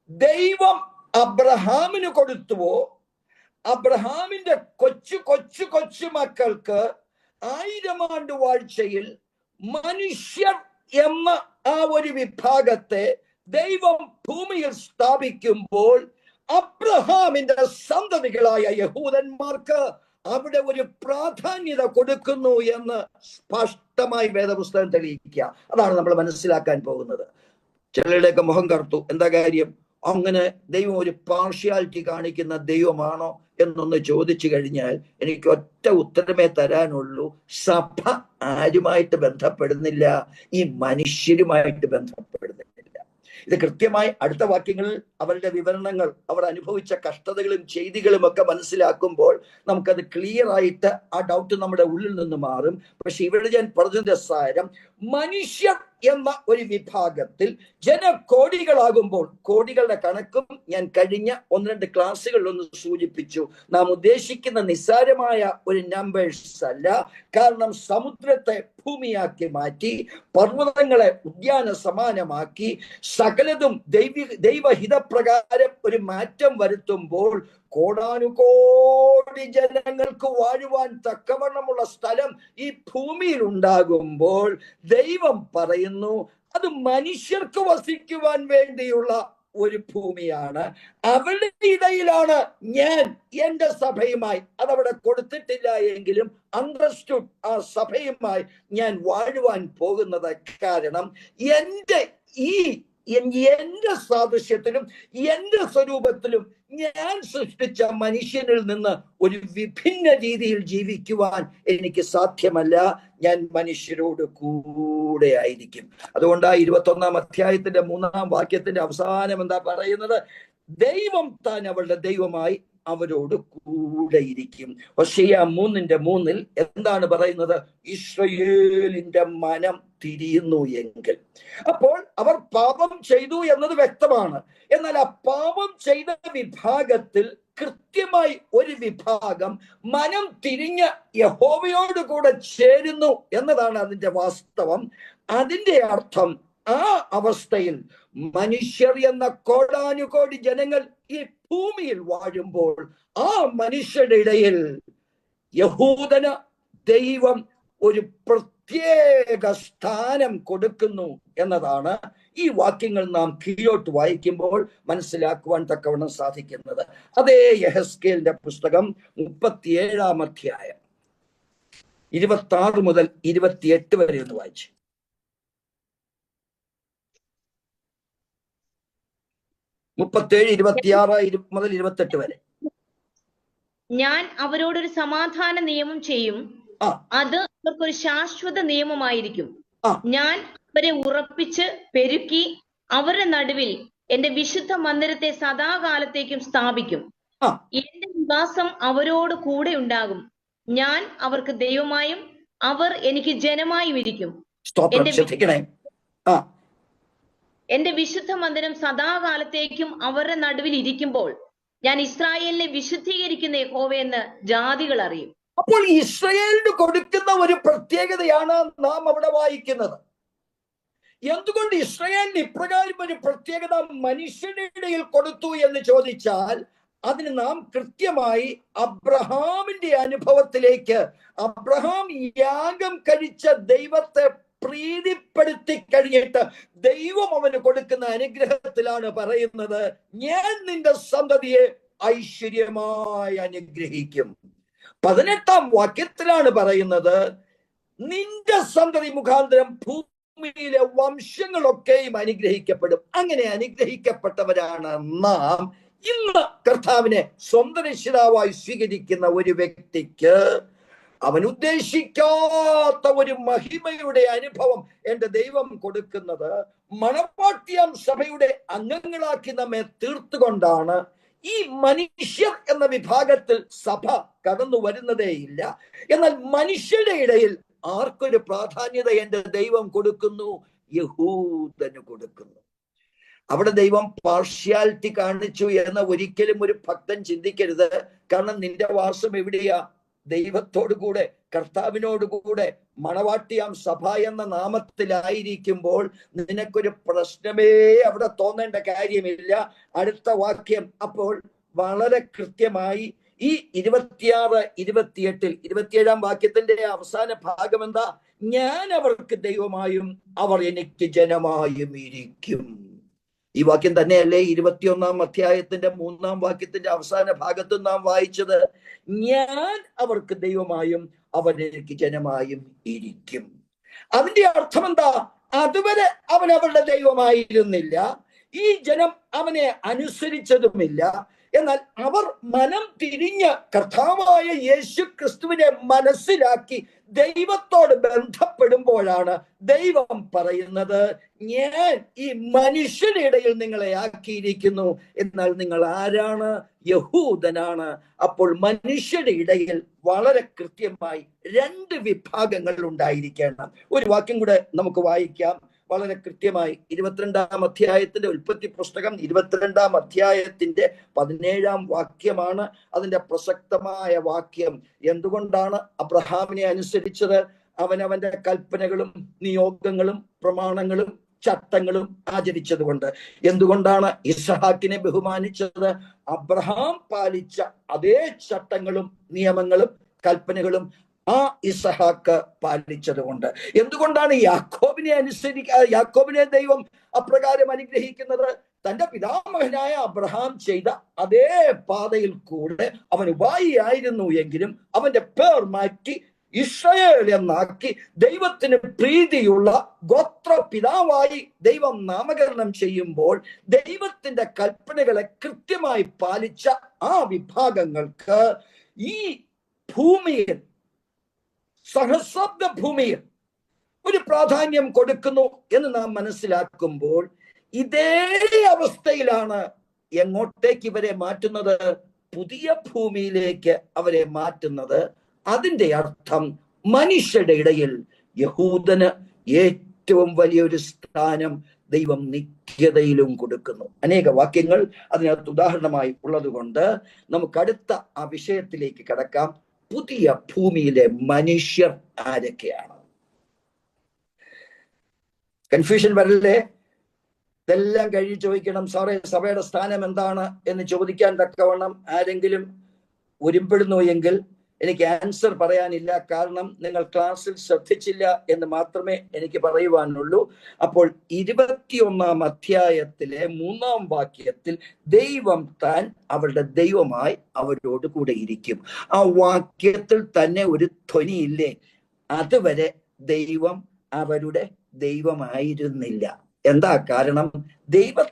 ദൈവം അബ്രഹാമിന് കൊടുത്തുവോ, അബ്രഹാമിന്റെ കൊച്ചു മക്കൾക്ക് 1000 ആണ്ട് വാഴ്ചയിൽ മനുഷ്യർ എന്ന ആ ഒരു വിഭാഗത്തെ ദൈവം ഭൂമിയിൽ സ്ഥാപിക്കുമ്പോൾ അബ്രഹാമിന്റെ സന്തതികളായ യഹൂദന്മാർക്ക് അവിടെ ഒരു പ്രാധാന്യത കൊടുക്കുന്നു എന്ന് സ്പഷ്ടമായി വേദപുസ്തകം തെളിയിക്കുക. അതാണ് നമ്മൾ മനസ്സിലാക്കാൻ പോകുന്നത്. ചിലരുടെയൊക്കെ മുഖം കറുത്തു. എന്താ കാര്യം? അങ്ങനെ ദൈവം ഒരു പാർഷ്യാലിറ്റി കാണിക്കുന്ന ദൈവമാണോ എന്നൊന്ന് ചോദിച്ചു കഴിഞ്ഞാൽ എനിക്ക് ഒറ്റ ഉത്തരമേ തരാനുള്ളൂ. സഭ ആരുമായിട്ട് ബന്ധപ്പെടുന്നില്ല, ഈ മനുഷ്യരുമായിട്ട് ബന്ധപ്പെടുന്നില്ല. ഇത് കൃത്യമായി അടുത്ത വാക്യങ്ങളിൽ അവരുടെ വിവരണങ്ങൾ, അവർ അനുഭവിച്ച കഷ്ടതകളും ചെയ്തികളും ഒക്കെ മനസ്സിലാക്കുമ്പോൾ നമുക്കത് ക്ലിയർ ആയിട്ട് ആ ഡൗട്ട് നമ്മുടെ ഉള്ളിൽ നിന്ന് മാറും. പക്ഷെ ഇവിടെ ഞാൻ പറഞ്ഞതിന്റെ സാരം, മനുഷ്യർ എന്ന ഒരു വിഭാഗത്തിൽ ജനകോടികളാകുമ്പോൾ, കോടികളുടെ കണക്കും ഞാൻ കഴിഞ്ഞ 1-2 ക്ലാസ്സുകളിലൊന്ന് സൂചിപ്പിച്ചു, നാം ഉദ്ദേശിക്കുന്ന നിസ്സാരമായ ഒരു നമ്പേഴ്സ് അല്ല. കാരണം സമുദ്രത്തെ ഭൂമിയാക്കി മാറ്റി, പർവ്വതങ്ങളെ ഉദ്യാന സമാനമാക്കി, സകലതും ദൈവഹിതപ്രകാരം ഒരു മാറ്റം വരുത്തുമ്പോൾ കോടാനുകോടി ജനങ്ങൾക്ക് വാഴുവാൻ തക്കവണ്ണമുള്ള സ്ഥലം ഈ ഭൂമിയിൽ ഉണ്ടാകുമ്പോൾ ദൈവം പറയുന്നു അത് മനുഷ്യർക്ക് വസിക്കുവാൻ വേണ്ടിയുള്ള ഒരു ഭൂമിയാണ്. അവരുടെ ഇടയിലാണ് ഞാൻ എന്റെ സഭയുമായി, അതവിടെ കൊടുത്തിട്ടില്ല എങ്കിലും അണ്ടർസ്റ്റുഡ്, ആ സഭയുമായി ഞാൻ വാഴുവാൻ പോകുന്നത്. കാരണം എന്റെ സാദൃശ്യത്തിലും എന്റെ സ്വരൂപത്തിലും ഞാൻ സൃഷ്ടിച്ച മനുഷ്യനിൽ നിന്ന് ഒരു വിഭിന്ന രീതിയിൽ ജീവിക്കുവാൻ എനിക്ക് സാധ്യമല്ല. ഞാൻ മനുഷ്യരോട് കൂടെ ആയിരിക്കും. അതുകൊണ്ട് 21-ാം അധ്യായത്തിന്റെ 3-ാം വാക്യത്തിന്റെ അവസാനം എന്താ പറയുന്നത്? ദൈവം താൻ അവളുടെ ദൈവമായി അവരോട് കൂടെ ഇരിക്കും. ഹോശേയ 3:3 എന്താണ് പറയുന്നത്? ഇസ്രായേലിന്റെ മനം തിരിയുന്നു എങ്കിൽ. അപ്പോൾ അവർ പാപം ചെയ്തു എന്നത് വ്യക്തമാണ്. എന്നാൽ ആ പാപം ചെയ്ത വിഭാഗത്തിൽ കൃത്യമായി ഒരു വിഭാഗം മനം തിരിഞ്ഞ യഹോവയോട് കൂടെ ചേരുന്നു എന്നതാണ് അതിന്റെ വാസ്തവം. അതിന്റെ അർത്ഥം, ആ അവസ്ഥയിൽ മനുഷ്യർ എന്ന കോടാനുകോടി ജനങ്ങൾ ഈ ഭൂമിയിൽ വാഴുമ്പോൾ ആ മനുഷ്യരുടെ ഇടയിൽ യഹൂദന് ദൈവം ഒരു പ്രത്യേക സ്ഥാനം കൊടുക്കുന്നു എന്നതാണ് ഈ വാക്യങ്ങൾ നാം കീഴോട്ട് വായിക്കുമ്പോൾ മനസ്സിലാക്കുവാൻ തക്കവണ്ണം സാധിക്കുന്നത്. അതേ യെഹെസ്കേലിന്റെ പുസ്തകം 37-ാം അധ്യായം 26 മുതൽ 28 വരെ ഒന്ന് വായിച്ചു. 37, 26 മുതൽ 28 വരെ. ഞാൻ അവരോടൊരു സമാധാന നിയമം ചെയ്യും, അത് അവർക്കൊരു ശാശ്വത നിയമമായിരിക്കും. ഞാൻ അവരെ ഉറപ്പിച്ച് പെരുക്കി അവരുടെ നടുവിൽ എന്റെ വിശുദ്ധ മന്ദിരത്തെ സദാകാലത്തേക്കും സ്ഥാപിക്കും. എന്റെ നിവാസം അവരോട് കൂടെ ഉണ്ടാകും. ഞാൻ അവർക്ക് ദൈവമായും അവർ എനിക്ക് ജനമായും ഇരിക്കും. എന്റെ വിശുദ്ധ മന്ദിരം സദാകാലത്തേക്കും അവരുടെ നടുവിൽ ഇരിക്കുമ്പോൾ ഞാൻ ഇസ്രായേലിനെ വിശുദ്ധീകരിക്കുന്ന യഹോവയെന്ന് ജാതികൾ അറിയും. അപ്പോൾ ഇസ്രായേലിന് കൊടുക്കുന്ന ഒരു പ്രത്യേകതയാണ് നാം അവിടെ വായിക്കുന്നത്. എന്തുകൊണ്ട് ഇസ്രായേലിന് ഇപ്രകാരം ഒരു പ്രത്യേകത മനുഷ്യരുടെ ഇടയിൽ കൊടുത്തു എന്ന് ചോദിച്ചാൽ, അതിന് നാം കൃത്യമായി അബ്രഹാമിന്റെ അനുഭവത്തിലേക്ക്, അബ്രഹാം യാഗം കഴിച്ച ദൈവത്തെ പ്രീതിപ്പെടുത്തി കഴിഞ്ഞിട്ട് ദൈവം അവന് കൊടുക്കുന്ന അനുഗ്രഹത്തിലാണ് പറയുന്നത്, ഞാൻ നിന്റെ സന്തതിയെ ഐശ്വര്യമായി അനുഗ്രഹിക്കും. 18-ാം വാക്യത്തിലാണ് പറയുന്നത്, നിന്റെ സന്തതി മുഖാന്തരം ഭൂമിയിലെ വംശങ്ങളൊക്കെയും അനുഗ്രഹിക്കപ്പെടും. അങ്ങനെ അനുഗ്രഹിക്കപ്പെട്ടവരാണ് നാം. ഇന്ന് കർത്താവിനെ സ്വന്തം രക്ഷിതാവായി സ്വീകരിക്കുന്ന ഒരു വ്യക്തിക്ക് അവൻ ഉദ്ദേശിക്കാത്ത ഒരു മഹിമയുടെ അനുഭവം എന്റെ ദൈവം കൊടുക്കുന്നത് മണവാട്ടിയാം സഭയുടെ അംഗങ്ങളാക്കി നമ്മെ തീർത്തുകൊണ്ടാണ്. ഈ മനുഷ്യർ എന്ന വിഭാഗത്തിൽ സഭ കടന്നു വരുന്നതേയില്ല. എന്നാൽ മനുഷ്യരുടെ ഇടയിൽ ആർക്കൊരു പ്രാധാന്യത എന്റെ ദൈവം കൊടുക്കുന്നു? യഹൂദന് കൊടുക്കുന്നു. അവിടെ ദൈവം പാർഷ്യാലിറ്റി കാണിച്ചു എന്ന് ഒരിക്കലും ഒരു ഭക്തൻ ചിന്തിക്കരുത്. കാരണം നിന്റെ വാസം എവിടെയാ? ദൈവത്തോടു കൂടെ, കർത്താവിനോട് കൂടെ, മണവാട്ടിയാം സഭ എന്ന നാമത്തിലായിരിക്കുമ്പോൾ നിനക്കൊരു പ്രശ്നമേ അവിടെ തോന്നേണ്ട കാര്യമില്ല. അടുത്ത വാക്യം അപ്പോൾ വളരെ കൃത്യമായി ഈ 26, 28, 27-ാം വാക്യത്തിന്റെ അവസാന ഭാഗം എന്താ? ഞാൻ അവർക്ക് ദൈവമായും അവർ എനിക്ക് ജനമായും ഇരിക്കും. ഈ വാക്യം തന്നെയല്ലേ 21-ാം അധ്യായത്തിന്റെ 3-ാം വാക്യത്തിന്റെ അവസാന ഭാഗത്ത് നാം വായിച്ചത്? ഞാൻ അവർക്ക് ദൈവമായും അവർ എനിക്ക് ജനമായും ഇരിക്കും. അതിന്റെ അർത്ഥം എന്താ? അതുവരെ അവൻ അവരുടെ ദൈവമായിരുന്നില്ല, ഈ ജനം അവനെ അനുസരിച്ചതുമില്ല. എന്നാൽ അവർ മനം തിരിഞ്ഞ കർത്താവായ യേശു ക്രിസ്തുവിനെ മനസ്സിലാക്കി ദൈവത്തോട് ബന്ധപ്പെടുമ്പോഴാണ് ദൈവം പറയുന്നത്, ഞാൻ ഈ മനുഷ്യരുടെ ഇടയിൽ നിങ്ങളെ ആക്കിയിരിക്കുന്നു, എന്നാൽ നിങ്ങൾ ആരാണ്? യഹൂദനാണ്. അപ്പോൾ മനുഷ്യരുടെ ഇടയിൽ വളരെ കൃത്യമായി 2 വിഭാഗങ്ങൾ ഉണ്ടായിരിക്കണം. ഒരു വാക്യം കൂടെ നമുക്ക് വായിക്കാം. വളരെ കൃത്യമായി 22-ാം അധ്യായത്തിന്റെ ഉൽപ്പത്തി പുസ്തകം 22-ാം അധ്യായത്തിന്റെ 17-ാം വാക്യമാണ് അതിന്റെ പ്രസക്തമായ വാക്യം. എന്തുകൊണ്ടാണ് അബ്രഹാമിനെ അനുസരിച്ചത്? അവനവന്റെ കൽപ്പനകളും നിയോഗങ്ങളും പ്രമാണങ്ങളും ചട്ടങ്ങളും ആചരിച്ചത് കൊണ്ട്. എന്തുകൊണ്ടാണ് ഇസ്ഹാക്കിനെ ബഹുമാനിച്ചത്? അബ്രഹാം പാലിച്ച അതേ ചട്ടങ്ങളും നിയമങ്ങളും കൽപ്പനകളും ആ ഇസഹാക്ക് പാലിച്ചത് കൊണ്ട്. എന്തുകൊണ്ടാണ് യാക്കോബിനെ ദൈവം അപ്രകാരം അനുഗ്രഹിക്കുന്നത്? തന്റെ പിതാമഹനായ അബ്രഹാം ചെയ്ത അതേ പാതയിൽ കൂടെ അവൻ ഉപായിയായിരുന്നു എങ്കിലും അവന്റെ പേർ മാറ്റി ഇസ്രായേൽ എന്നാക്കി ദൈവത്തിന് പ്രീതിയുള്ള ഗോത്ര പിതാവായി ദൈവം നാമകരണം ചെയ്യുമ്പോൾ ദൈവത്തിന്റെ കൽപ്പനകളെ കൃത്യമായി പാലിച്ച ആ വിഭാഗങ്ങൾക്ക് ഈ ഭൂമിയിൽ, സഹസ്രാബ്ദ ഭൂമിയിൽ ഒരു പ്രാധാന്യം കൊടുക്കുന്നു എന്ന് നാം മനസ്സിലാക്കുമ്പോൾ ഇതേ അവസ്ഥയിലാണ് എങ്ങോട്ടേക്ക് ഇവരെ മാറ്റുന്നത്? പുതിയ ഭൂമിയിലേക്ക് അവരെ മാറ്റുന്നത്. അതിന്റെ അർത്ഥം മനുഷ്യരുടെ ഇടയിൽ യഹൂദന് ഏറ്റവും വലിയൊരു സ്ഥാനം ദൈവം നിത്യതയിലും കൊടുക്കുന്നു. അനേക വാക്യങ്ങൾ അതിനകത്ത് ഉദാഹരണമായി ഉള്ളത് കൊണ്ട് നമുക്ക് അടുത്ത ആ വിഷയത്തിലേക്ക് കടക്കാം. പുതിയ ഭൂമിയിലെ മനുഷ്യർ ആരൊക്കെയാണ്? കൺഫ്യൂഷൻ വരല്ലേ? ഇതെല്ലാം കഴിഞ്ഞ് ചോദിക്കണം, സാറേ സഭയുടെ സ്ഥാനം എന്താണ് എന്ന് ചോദിക്കാൻ തക്കവണ്ണം ആരെങ്കിലും ഒരുമ്പെടുന്നു എങ്കിൽ എനിക്ക് ആൻസർ പറയാനില്ല. കാരണം നിങ്ങൾ ക്ലാസ്സിൽ ശ്രദ്ധിച്ചില്ല എന്ന് മാത്രമേ എനിക്ക് പറയുവാനുള്ളൂ. അപ്പോൾ 21-ാം അധ്യായത്തിലെ 3-ാം വാക്യത്തിൽ ദൈവം താൻ അവരുടെ ദൈവമായി അവരോട് കൂടെ ഇരിക്കും. ആ വാക്യത്തിൽ തന്നെ ഒരു ധ്വനിയില്ലേ? അതുവരെ ദൈവം അവരുടെ ദൈവമായിരുന്നില്ല. എന്താ കാരണം? ദൈവത്തെ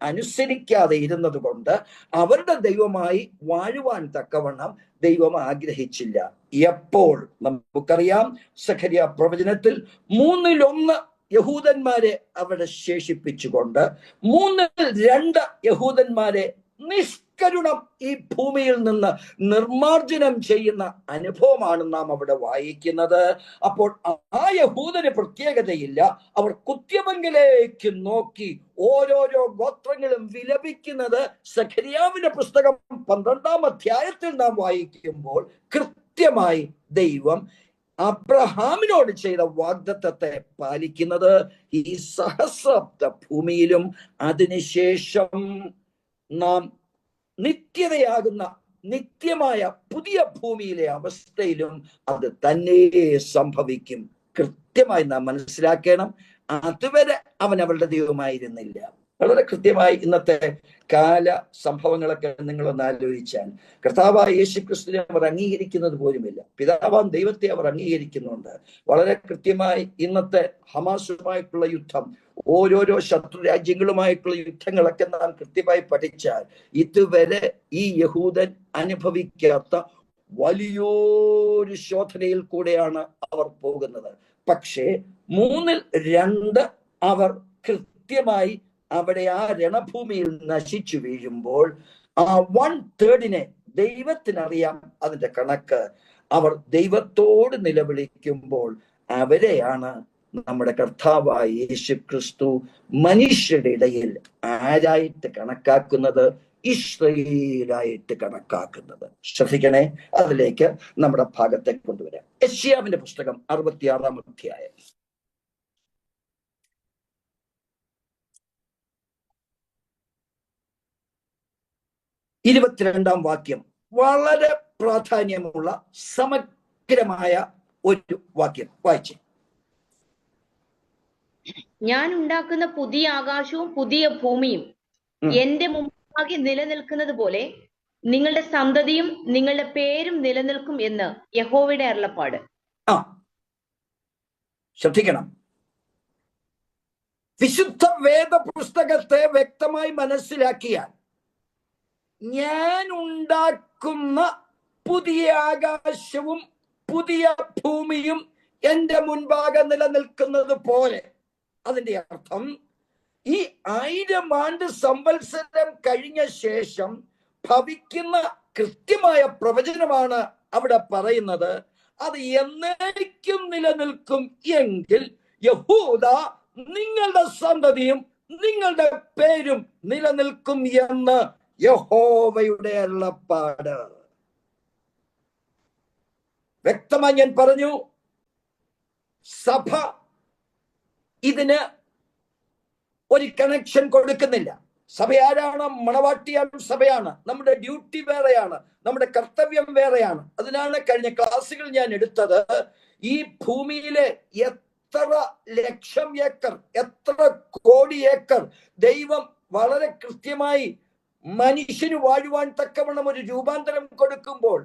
അനുസരിക്കാതെ ഇരുന്നത് കൊണ്ട് അവരുടെ ദൈവമായി വാഴുവാൻ തക്കവണ്ണം ദൈവം ആഗ്രഹിച്ചില്ല. എപ്പോൾ? നമുക്കറിയാം, സഖരിയ പ്രവചനത്തിൽ 1/3 യഹൂദന്മാരെ അവിടെ ശേഷിപ്പിച്ചുകൊണ്ട് 2/3 യഹൂദന്മാരെ നിഷ്കരുണം ഈ ഭൂമിയിൽ നിന്ന് നിർമാർജനം ചെയ്യുന്ന അനുഭവമാണ് നാം അവിടെ വായിക്കുന്നത്. അപ്പോൾ ആ യഹൂദന് പ്രത്യേകതയില്ല. അവർ കുത്യമെങ്കിലേക്ക് നോക്കി ഓരോരോ ഗോത്രങ്ങളും വിലപിക്കുന്നത് സഖരിയാവിന്റെ പുസ്തകം 12-ാം അധ്യായത്തിൽ നാം വായിക്കുമ്പോൾ കൃത്യമായി ദൈവം അബ്രഹാമിനോട് ചെയ്ത വാഗ്ദത്തത്തെ പാലിക്കുന്നത് ഈ സഹസ്രാബ്ദ ഭൂമിയിലും അതിനുശേഷം നാം നിത്യതയാകുന്ന നിത്യമായ പുതിയ ഭൂമിയിലെ അവസ്ഥയിലും അത് തന്നെ സംഭവിക്കും. കൃത്യമായി നാം മനസ്സിലാക്കണം. അതുവരെ അവൻ അവരുടെ ദൈവമായിരുന്നില്ല. വളരെ കൃത്യമായി ഇന്നത്തെ കാല സംഭവങ്ങളൊക്കെ നിങ്ങളൊന്ന് ആലോചിച്ചാൽ കർത്താവായ യേശു ക്രിസ്തുവിനെ അവർ അംഗീകരിക്കുന്നത് പോലുമില്ല. പിതാവാം ദൈവത്തെ അവർ അംഗീകരിക്കുന്നുണ്ട്. വളരെ കൃത്യമായി ഇന്നത്തെ ഹമാസുമായിട്ടുള്ള യുദ്ധം, ഓരോരോ ശത്രു രാജ്യങ്ങളുമായിട്ടുള്ള യുദ്ധങ്ങളൊക്കെ നാം കൃത്യമായി പഠിച്ചാൽ ഇതുവരെ ഈ യഹൂദൻ അനുഭവിക്കാത്ത വലിയൊരു ശോധനയിൽ കൂടെയാണ് അവർ പോകുന്നത്. പക്ഷേ 2/3 അവർ കൃത്യമായി അവിടെ ആ രണഭൂമിയിൽ നശിച്ചു വീഴുമ്പോൾ ആ 1/3 ദൈവത്തിനറിയാം അതിന്റെ കണക്ക്. അവർ ദൈവത്തോട് നിലവിളിക്കുമ്പോൾ അവരെയാണ് നമ്മുടെ കർത്താവായ യേശു ക്രിസ്തു മനുഷ്യരുടെ ഇടയിൽ ആരായിട്ട് കണക്കാക്കുന്നത്? ഇസ്രായേലായിട്ട് കണക്കാക്കുന്നത്. ശ്രദ്ധിക്കണേ, അതിലേക്ക് നമ്മുടെ ഭാഗത്തെ കൊണ്ടുവരാം. യെശയ്യാവിന്റെ പുസ്തകം 66-ാം അധ്യായം 22-ാം വാക്യം വളരെ പ്രാധാന്യമുള്ള സമഗ്രമായ ഒരു വാക്യം വായിച്ചു. ഞാൻ ഉണ്ടാക്കുന്ന പുതിയ ആകാശവും പുതിയ ഭൂമിയും എന്റെ മുമ്പാകെ നിലനിൽക്കുന്നത് പോലെ നിങ്ങളുടെ സന്തതിയും നിങ്ങളുടെ പേരും നിലനിൽക്കും എന്ന് യഹോവയുടെ അരുളപ്പാട്. ശ്രദ്ധിക്കണം. വിശുദ്ധ വേദ പുസ്തകത്തെ വ്യക്തമായി മനസ്സിലാക്കിയാൽ ഞാൻ ഉണ്ടാക്കുന്ന പുതിയ ആകാശവും പുതിയ ഭൂമിയും എന്റെ മുൻപാകെ നിലനിൽക്കുന്നത് പോലെ. അതിന്റെ അർത്ഥം ഈ 1000 ആണ്ട് സംവത്സരം കഴിഞ്ഞ ശേഷം ഭവിക്കുന്ന കൃത്യമായ പ്രവചനമാണ് അവിടെ പറയുന്നത്. അത് എന്നേക്കും നിലനിൽക്കും എങ്കിൽ യഹൂദ നിങ്ങളുടെ സന്തതിയും നിങ്ങളുടെ പേരും നിലനിൽക്കും എന്ന് യഹോവയുടെ അരുളപ്പാട്. വ്യക്തമായി ഞാൻ പറഞ്ഞു, സഭ ഇതിന് ഒരു കണക്ഷൻ കൊടുക്കുന്നില്ല. സഭ ആരാണ്? മണവാട്ടിയാം സഭയാണ്. നമ്മുടെ ഡ്യൂട്ടി വേറെയാണ്, നമ്മുടെ കർത്തവ്യം വേറെയാണ്. അതിനാണ് കഴിഞ്ഞ ക്ലാസ്സുകൾ ഞാൻ എടുത്തത്. ഈ ഭൂമിയിലെ എത്ര ലക്ഷം ഏക്കർ, എത്ര കോടി ഏക്കർ ദൈവം വളരെ കൃത്യമായി മനുഷ്യന് വാഴുവാൻ തക്കവണ്ണം ഒരു രൂപാന്തരം കൊടുക്കുമ്പോൾ,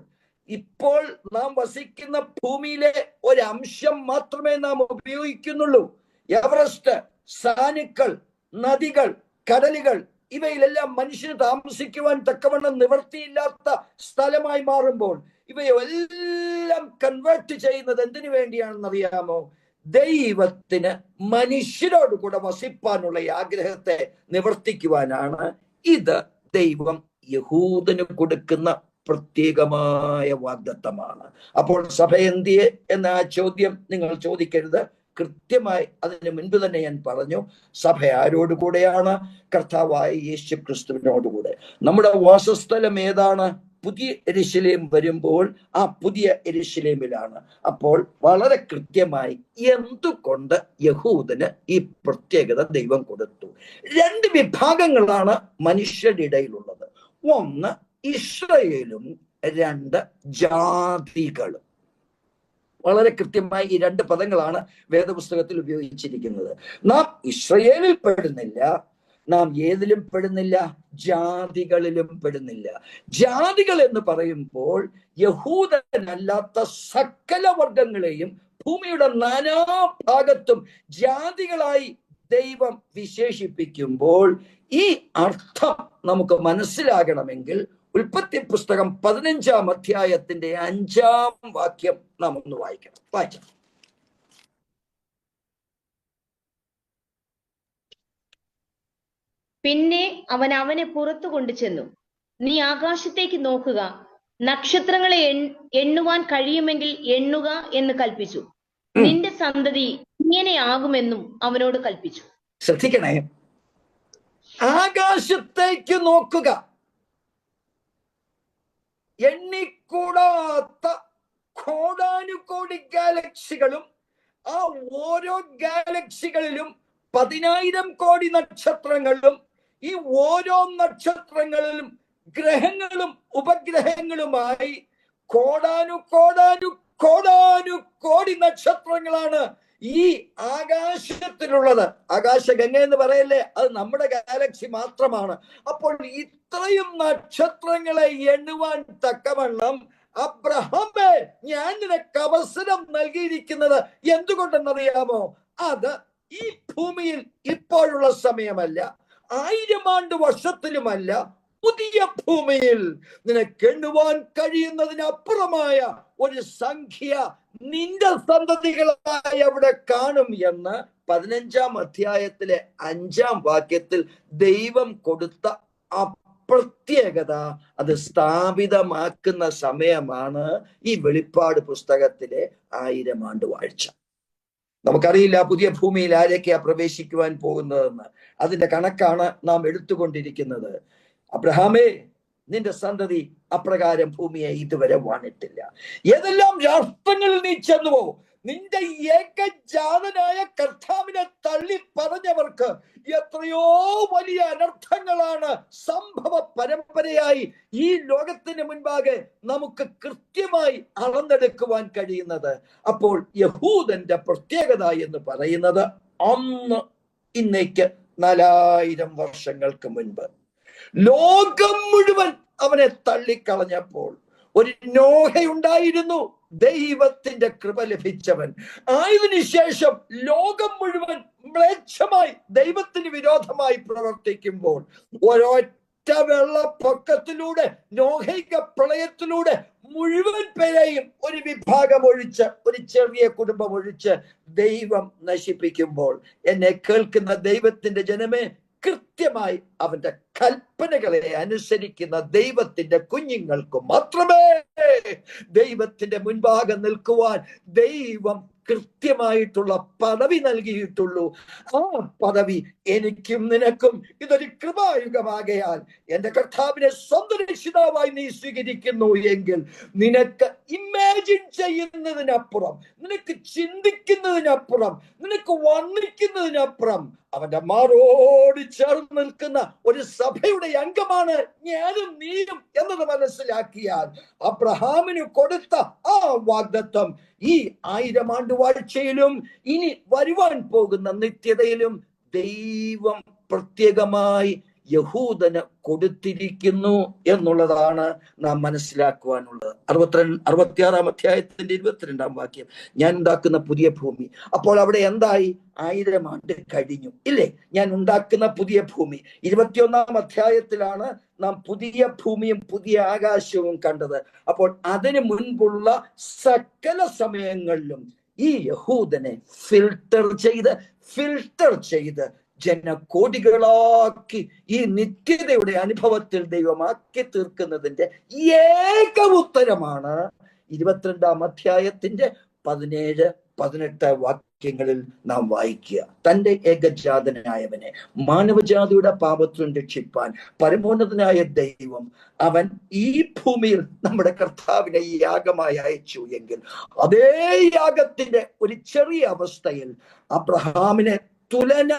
ഇപ്പോൾ നാം വസിക്കുന്ന ഭൂമിയിലെ ഒരംശം മാത്രമേ നാം ഉപയോഗിക്കുന്നുള്ളൂ. എവറസ്റ്റ്, സാനുക്കൾ, നദികൾ, കടലുകൾ, ഇവയിലെല്ലാം മനുഷ്യന് താമസിക്കുവാൻ തക്കവണ്ണം നിവൃത്തിയില്ലാത്ത സ്ഥലമായി മാറുമ്പോൾ ഇവയെല്ലാം കൺവേർട്ട് ചെയ്യുന്നത് എന്തിനു വേണ്ടിയാണെന്ന് അറിയാമോ? ദൈവത്തിന് മനുഷ്യരോട് കൂടെ വസിപ്പാനുള്ള ആഗ്രഹത്തെ നിവർത്തിക്കുവാനാണ്. ഇത് ദൈവം യഹൂദന് കൊടുക്കുന്ന പ്രത്യേകമായ വാഗ്ദത്തമാണ്. അപ്പോൾ സഭ എന്തിയെ എന്ന ആ ചോദ്യം നിങ്ങൾ ചോദിക്കരുത്. കൃത്യമായി അതിന് മുൻപ് തന്നെ ഞാൻ പറഞ്ഞു, സഭ ആരോട് കൂടെയാണ്? കർത്താവായ യേശു ക്രിസ്തുവിനോടുകൂടെ. നമ്മുടെ വാസസ്ഥലം ഏതാണ്? പുതിയ യെരൂശലേം വരുമ്പോൾ ആ പുതിയ യെരൂശലേമിലാണ്. അപ്പോൾ വളരെ കൃത്യമായി എന്തുകൊണ്ട് യഹൂദന് ഈ പ്രത്യേകത ദൈവം കൊടുത്തു? 2 വിഭാഗങ്ങളാണ് മനുഷ്യരുടെ ഇടയിലുള്ളത്. ഒന്ന് ഇസ്രായേലും, 2 ജാതികളും. വളരെ കൃത്യമായി ഈ 2 പദങ്ങളാണ് വേദപുസ്തകത്തിൽ ഉപയോഗിച്ചിരിക്കുന്നത്. നാം ഇസ്രായേലിൽ പെടുന്നില്ല, നാം ഏതിലും പെടുന്നില്ല? ജാതികളിലും പെടുന്നില്ല. ജാതികൾ എന്ന് പറയുമ്പോൾ യഹൂദനല്ലാത്ത സകല വർഗങ്ങളെയും ഭൂമിയുടെ നാനാഭാഗത്തും ജാതികളായി ദൈവം വിശേഷിപ്പിക്കുമ്പോൾ ഈ അർത്ഥം നമുക്ക് മനസ്സിലാകണമെങ്കിൽ ഉൽപ്പത്തി പുസ്തകം 15-ാം അധ്യായത്തിന്റെ 5-ാം വാക്യം നാം ഒന്ന് വായിക്കണം. വായിക്കാം. പിന്നെ അവൻ അവനെ പുറത്തു കൊണ്ടുചെന്നു, നീ ആകാശത്തേക്ക് നോക്കുക, നക്ഷത്രങ്ങളെ എണ്ണുവാൻ കഴിയുമെങ്കിൽ എണ്ണുക എന്ന് കൽപ്പിച്ചു. നിന്റെ സന്തതി ഇങ്ങനെയാകുമെന്നും അവനോട് കൽപ്പിച്ചു. ശ്രദ്ധിക്കണേ, ആകാശത്തേക്ക് നോക്കുക. എണ്ണിക്കൂടാത്ത കോടാനുകോടി ഗാലക്സികളും ആ ഓരോ ഗാലക്സികളിലും 10,000 കോടി നക്ഷത്രങ്ങളും ഈ ഓരോ നക്ഷത്രങ്ങളിലും ഗ്രഹങ്ങളും ഉപഗ്രഹങ്ങളുമായി കോടാനുകോടി നക്ഷത്രങ്ങളാണ് ഈ ആകാശത്തിലുള്ളത്. ആകാശഗംഗ എന്ന് പറയല്ലേ, അത് നമ്മുടെ ഗാലക്സി മാത്രമാണ്. അപ്പോൾ ഇത്രയും നക്ഷത്രങ്ങളെ എണ്ണുവാൻ തക്കവണ്ണം അബ്രഹാമേ, ഞാൻ നിനക്ക് അവസരം നൽകിയിരിക്കുന്നത് എന്തുകൊണ്ടെന്നറിയാമോ? അത് ഈ ഭൂമിയിൽ ഇപ്പോഴുള്ള സമയമല്ല, 1000 ആണ്ട് വർഷത്തിലുമല്ല, പുതിയ ഭൂമിയിൽ നിനക്ക് എണ്ണുവാൻ കഴിയുന്നതിനപ്പുറമായ ഒരു സംഖ്യ നിന്റെ സന്തതികളായി അവിടെ കാണും എന്ന് 15-ാം അധ്യായത്തിലെ 5-ാം വാക്യത്തിൽ ദൈവം കൊടുത്ത പ്രത്യേകത, അത് സ്ഥാപിതമാക്കുന്ന സമയമാണ് ഈ വെളിപ്പാട് പുസ്തകത്തിലെ 1000 ആണ്ട് വാഴ്ച. നമുക്കറിയില്ല പുതിയ ഭൂമിയിൽ ആരൊക്കെയാ പ്രവേശിക്കുവാൻ പോകുന്നതെന്ന്. അതിന്റെ കണക്കാണ് നാം എടുത്തുകൊണ്ടിരിക്കുന്നത്. അബ്രഹാമേ, നിന്റെ സന്തതി അപ്രകാരം ഭൂമിയെ ഇതുവരെ വാണിട്ടില്ല. ഏതെല്ലാം രാഷ്ട്രങ്ങളിൽ നീ ചെന്നുവോ, നിന്റെ ഏകജാതനായ കർത്താവിനെ തള്ളി പറഞ്ഞവർക്ക് എത്രയോ വലിയ അനർത്ഥങ്ങളാണ് സംഭവ പരമ്പരയായി ഈ ലോകത്തിന് മുൻപാകെ നമുക്ക് കൃത്യമായി അളന്നെടുക്കുവാൻ കഴിയുന്നത്. അപ്പോൾ യഹൂദന്റെ പ്രത്യേകത എന്ന് പറയുന്നത്, അന്ന് ഇന്നേക്ക് 4000 വർഷങ്ങൾക്ക് മുൻപ് ലോകം മുഴുവൻ അവനെ തള്ളിക്കളഞ്ഞപ്പോൾ ഒരു നോഹയുണ്ടായിരുന്നു, ദൈവത്തിന്റെ കൃപ ലഭിച്ചവൻ. ആയതിനു ശേഷം ലോകം മുഴുവൻ മ്ലേച്ഛമായി ദൈവത്തിന് വിരോധമായി പ്രവർത്തിക്കുമ്പോൾ ഒരൊറ്റ ഒരൊറ്റ വെള്ളപ്പൊക്കത്തിലൂടെ, നോഹൈക പ്രളയത്തിലൂടെ മുഴുവൻ പേരെയും ഒരു വിഭാഗം ഒഴിച്ച്, ഒരു ചെറിയ കുടുംബം ഒഴിച്ച് ദൈവം നശിപ്പിക്കുമ്പോൾ, എന്നെ കേൾക്കുന്ന ദൈവത്തിന്റെ ജനമേ, കൃത്യമായി അവന്റെ കൽപ്പനകളെ അനുസരിക്കുന്ന ദൈവത്തിന്റെ കുഞ്ഞുങ്ങൾക്ക് മാത്രമേ ദൈവത്തിന്റെ മുൻപാകെ നിൽക്കുവാൻ ദൈവം കൃത്യമായിട്ടുള്ള പദവി നൽകിയിട്ടുള്ളൂ. ആ പദവി എനിക്കും നിനക്കും ഇതൊരു കൃപായുഗമാകയാൽ എന്റെ കർത്താവിനെ സ്വന്തം രക്ഷിതാവായി നീ സ്വീകരിക്കുന്നു എങ്കിൽ നിനക്ക് ഇമാജിൻ ചെയ്യുന്നതിനപ്പുറം, നിനക്ക് ചിന്തിക്കുന്നതിനപ്പുറം, നിനക്ക് വർണ്ണിക്കുന്നതിനപ്പുറം അവന്റെ മാറോട് ചേർന്ന് നിൽക്കുന്ന ഒരു സഭയുടെ അംഗമാണ് ഞാനും നീയും എന്നത് മനസ്സിലാക്കിയാൽ അബ്രഹാമിന് കൊടുത്ത ആ വാഗ്ദത്തം ഈ 1000 ആണ്ട് വാഴ്ചയിലും ഇനി വരുവാൻ പോകുന്ന നിത്യതയിലും ദൈവം പ്രത്യേകമായി യഹൂദന് കൊടുത്തിരിക്കുന്നു എന്നുള്ളതാണ് നാം മനസ്സിലാക്കുവാനുള്ളത്. 66 അധ്യായത്തിന്റെ 22 വാക്യം, ഞാൻ ഉണ്ടാക്കുന്ന പുതിയ ഭൂമി. അപ്പോൾ അവിടെ എന്തായി? 1000 ആണ്ട് കഴിഞ്ഞു ഇല്ലേ? ഞാൻ ഉണ്ടാക്കുന്ന പുതിയ ഭൂമി. 21 അധ്യായത്തിലാണ് നാം പുതിയ ഭൂമിയും പുതിയ ആകാശവും കണ്ടത്. അപ്പോൾ അതിനു മുൻപുള്ള സകല സമയങ്ങളിലും ഈ യഹൂദനെ ഫിൽട്ടർ ചെയ്ത് ജനകോടികളാക്കി ഈ നിത്യതയുടെ അനുഭവത്തിൽ ദൈവമാക്കി തീർക്കുന്നതിന്റെ ഏക ഉത്തരമാണ് 22 അധ്യായത്തിന്റെ 17-18 വാക്യങ്ങളിൽ നാം വായിക്കുക. തന്റെ ഏകജാതനായവനെ മാനവജാതിയുടെ പാപത്തിൽ രക്ഷിപ്പാൻ പരമോന്നതനായ ദൈവം അവൻ ഈ ഭൂമിയിൽ നമ്മുടെ കർത്താവിനെ ഈ യാഗമായി അയച്ചു എങ്കിൽ, അതേ യാഗത്തിന്റെ ഒരു ചെറിയ അവസ്ഥയിൽ അബ്രഹാമിനെ തുലന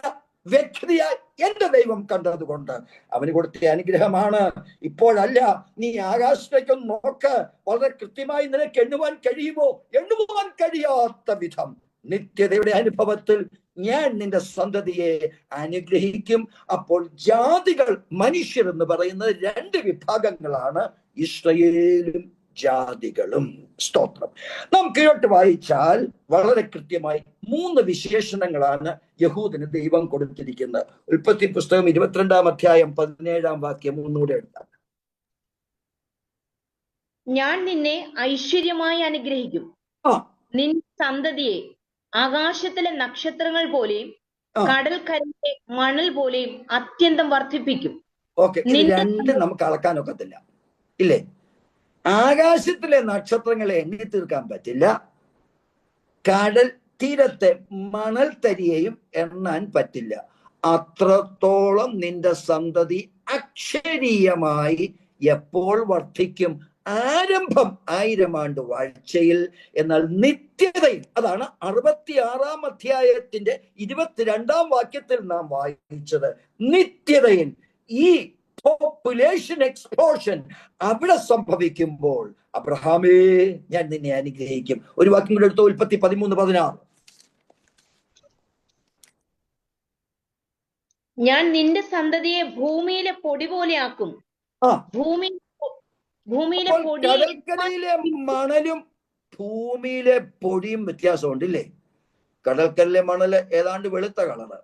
വ്യക്തിയായി എന്റെ ദൈവം കണ്ടതുകൊണ്ട് അവന് കൊടുത്ത അനുഗ്രഹമാണ്. ഇപ്പോഴല്ല, നീ ആകാശത്തേക്കൊന്ന് നോക്ക്, വളരെ കൃത്യമായി നിനക്ക് എണ്ണുവാൻ കഴിയുമോ? എണ്ണുവാൻ കഴിയാത്ത വിധം നിത്യതയുടെ അനുഭവത്തിൽ ഞാൻ നിന്റെ സന്തതിയെ അനുഗ്രഹിക്കും. അപ്പോൾ ജാതികൾ, മനുഷ്യർ എന്ന് പറയുന്നത് 2 വിഭാഗങ്ങളാണ്, ഇസ്രായേലും ജാതികളും. സ്തോത്രം. നാം കീഴോട്ട് വായിച്ചാൽ വളരെ കൃത്യമായി 3 വിശേഷണങ്ങളാണ് യഹൂദന് ദൈവം കൊടുത്തിരിക്കുന്നത്. ഉൽപ്പത്തി പുസ്തകം 22 അധ്യായം 17 വാക്യം ഒന്നുകൂടെ എടുത്താൽ, ഞാൻ നിന്നെ ഐശ്വര്യമായി അനുഗ്രഹിക്കും, നിന്റെ സന്തതിയെ ആകാശത്തിലെ നക്ഷത്രങ്ങൾ പോലെയും കടൽക്കരയിലെ മണൽ പോലെയും അത്യന്തം വർദ്ധിപ്പിക്കും. ഓക്കെ, ഇത് 2 നമുക്ക് അളക്കാനൊക്കത്തില്ല ഇല്ലേ? ആകാശത്തിലെ നക്ഷത്രങ്ങളെ എണ്ണി തീർക്കാൻ പറ്റില്ല, കടൽ തീരത്തെ മണൽ തരിയെയും എണ്ണാൻ പറ്റില്ല. അത്രത്തോളം നിന്റെ സന്തതി അക്ഷരീയമായി എപ്പോൾ വർദ്ധിക്കും? ആരംഭം 1000 ആണ്ട് വാഴ്ചയിൽ, എന്നാൽ നിത്യതയിൽ, അതാണ് 66 അധ്യായത്തിന്റെ 22 വാക്യത്തിൽ നാം വായിച്ചത്, നിത്യതയിൽ ഈ പോപ്പുലേഷൻ എക്സ്പ്ലോഷൻ അവിടെ സംഭവിക്കുമ്പോൾ അബ്രഹാമേ ഞാൻ നിന്നെ അനുഗ്രഹിക്കും. ഒരു വാക്യം കൂടെ എടുത്തോ, ഉൽപ്പത്തി 13:16, ഞാൻ നിന്റെ സന്തതിയെ ഭൂമിയിലെ പൊടി പോലെയാക്കും. ഭൂമിയിലെ പൊടി, കടൽക്കരയിലെ മണലും ഭൂമിയിലെ പൊടിയും വ്യത്യാസമുണ്ട് ഇല്ലേ? കടൽക്കരയിലെ മണല് ഏതാണ്ട് വെളുത്ത കളറ്,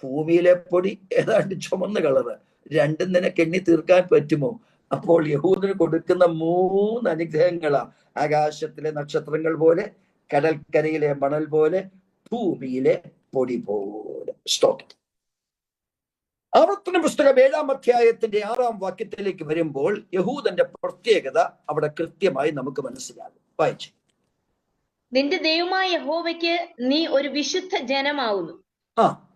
ഭൂമിയിലെ പൊടി ഏതാണ്ട് ചുമന്ന കളറ്. 2 നിനക്ക് എണ്ണി തീർക്കാൻ പറ്റുമോ? അപ്പോൾ യഹൂദന് കൊടുക്കുന്ന 3 അനുഗ്രഹങ്ങളാ: ആകാശത്തിലെ നക്ഷത്രങ്ങൾ പോലെ, കടൽക്കരയിലെ മണൽ പോലെ, ഭൂമിയിലെ പൊടി പോലെ. സ്തോത്രം. ആവർത്തന പുസ്തകം 7 അധ്യായത്തിന്റെ 6 വാക്യത്തിലേക്ക് വരുമ്പോൾ യഹൂദന്റെ പ്രത്യേകത അവിടെ കൃത്യമായി നമുക്ക് മനസ്സിലാകും. വായിച്ചു, നിന്റെ ദൈവമായ യഹോവയ്ക്ക് നീ ഒരു വിശുദ്ധ ജനമാവുന്നു.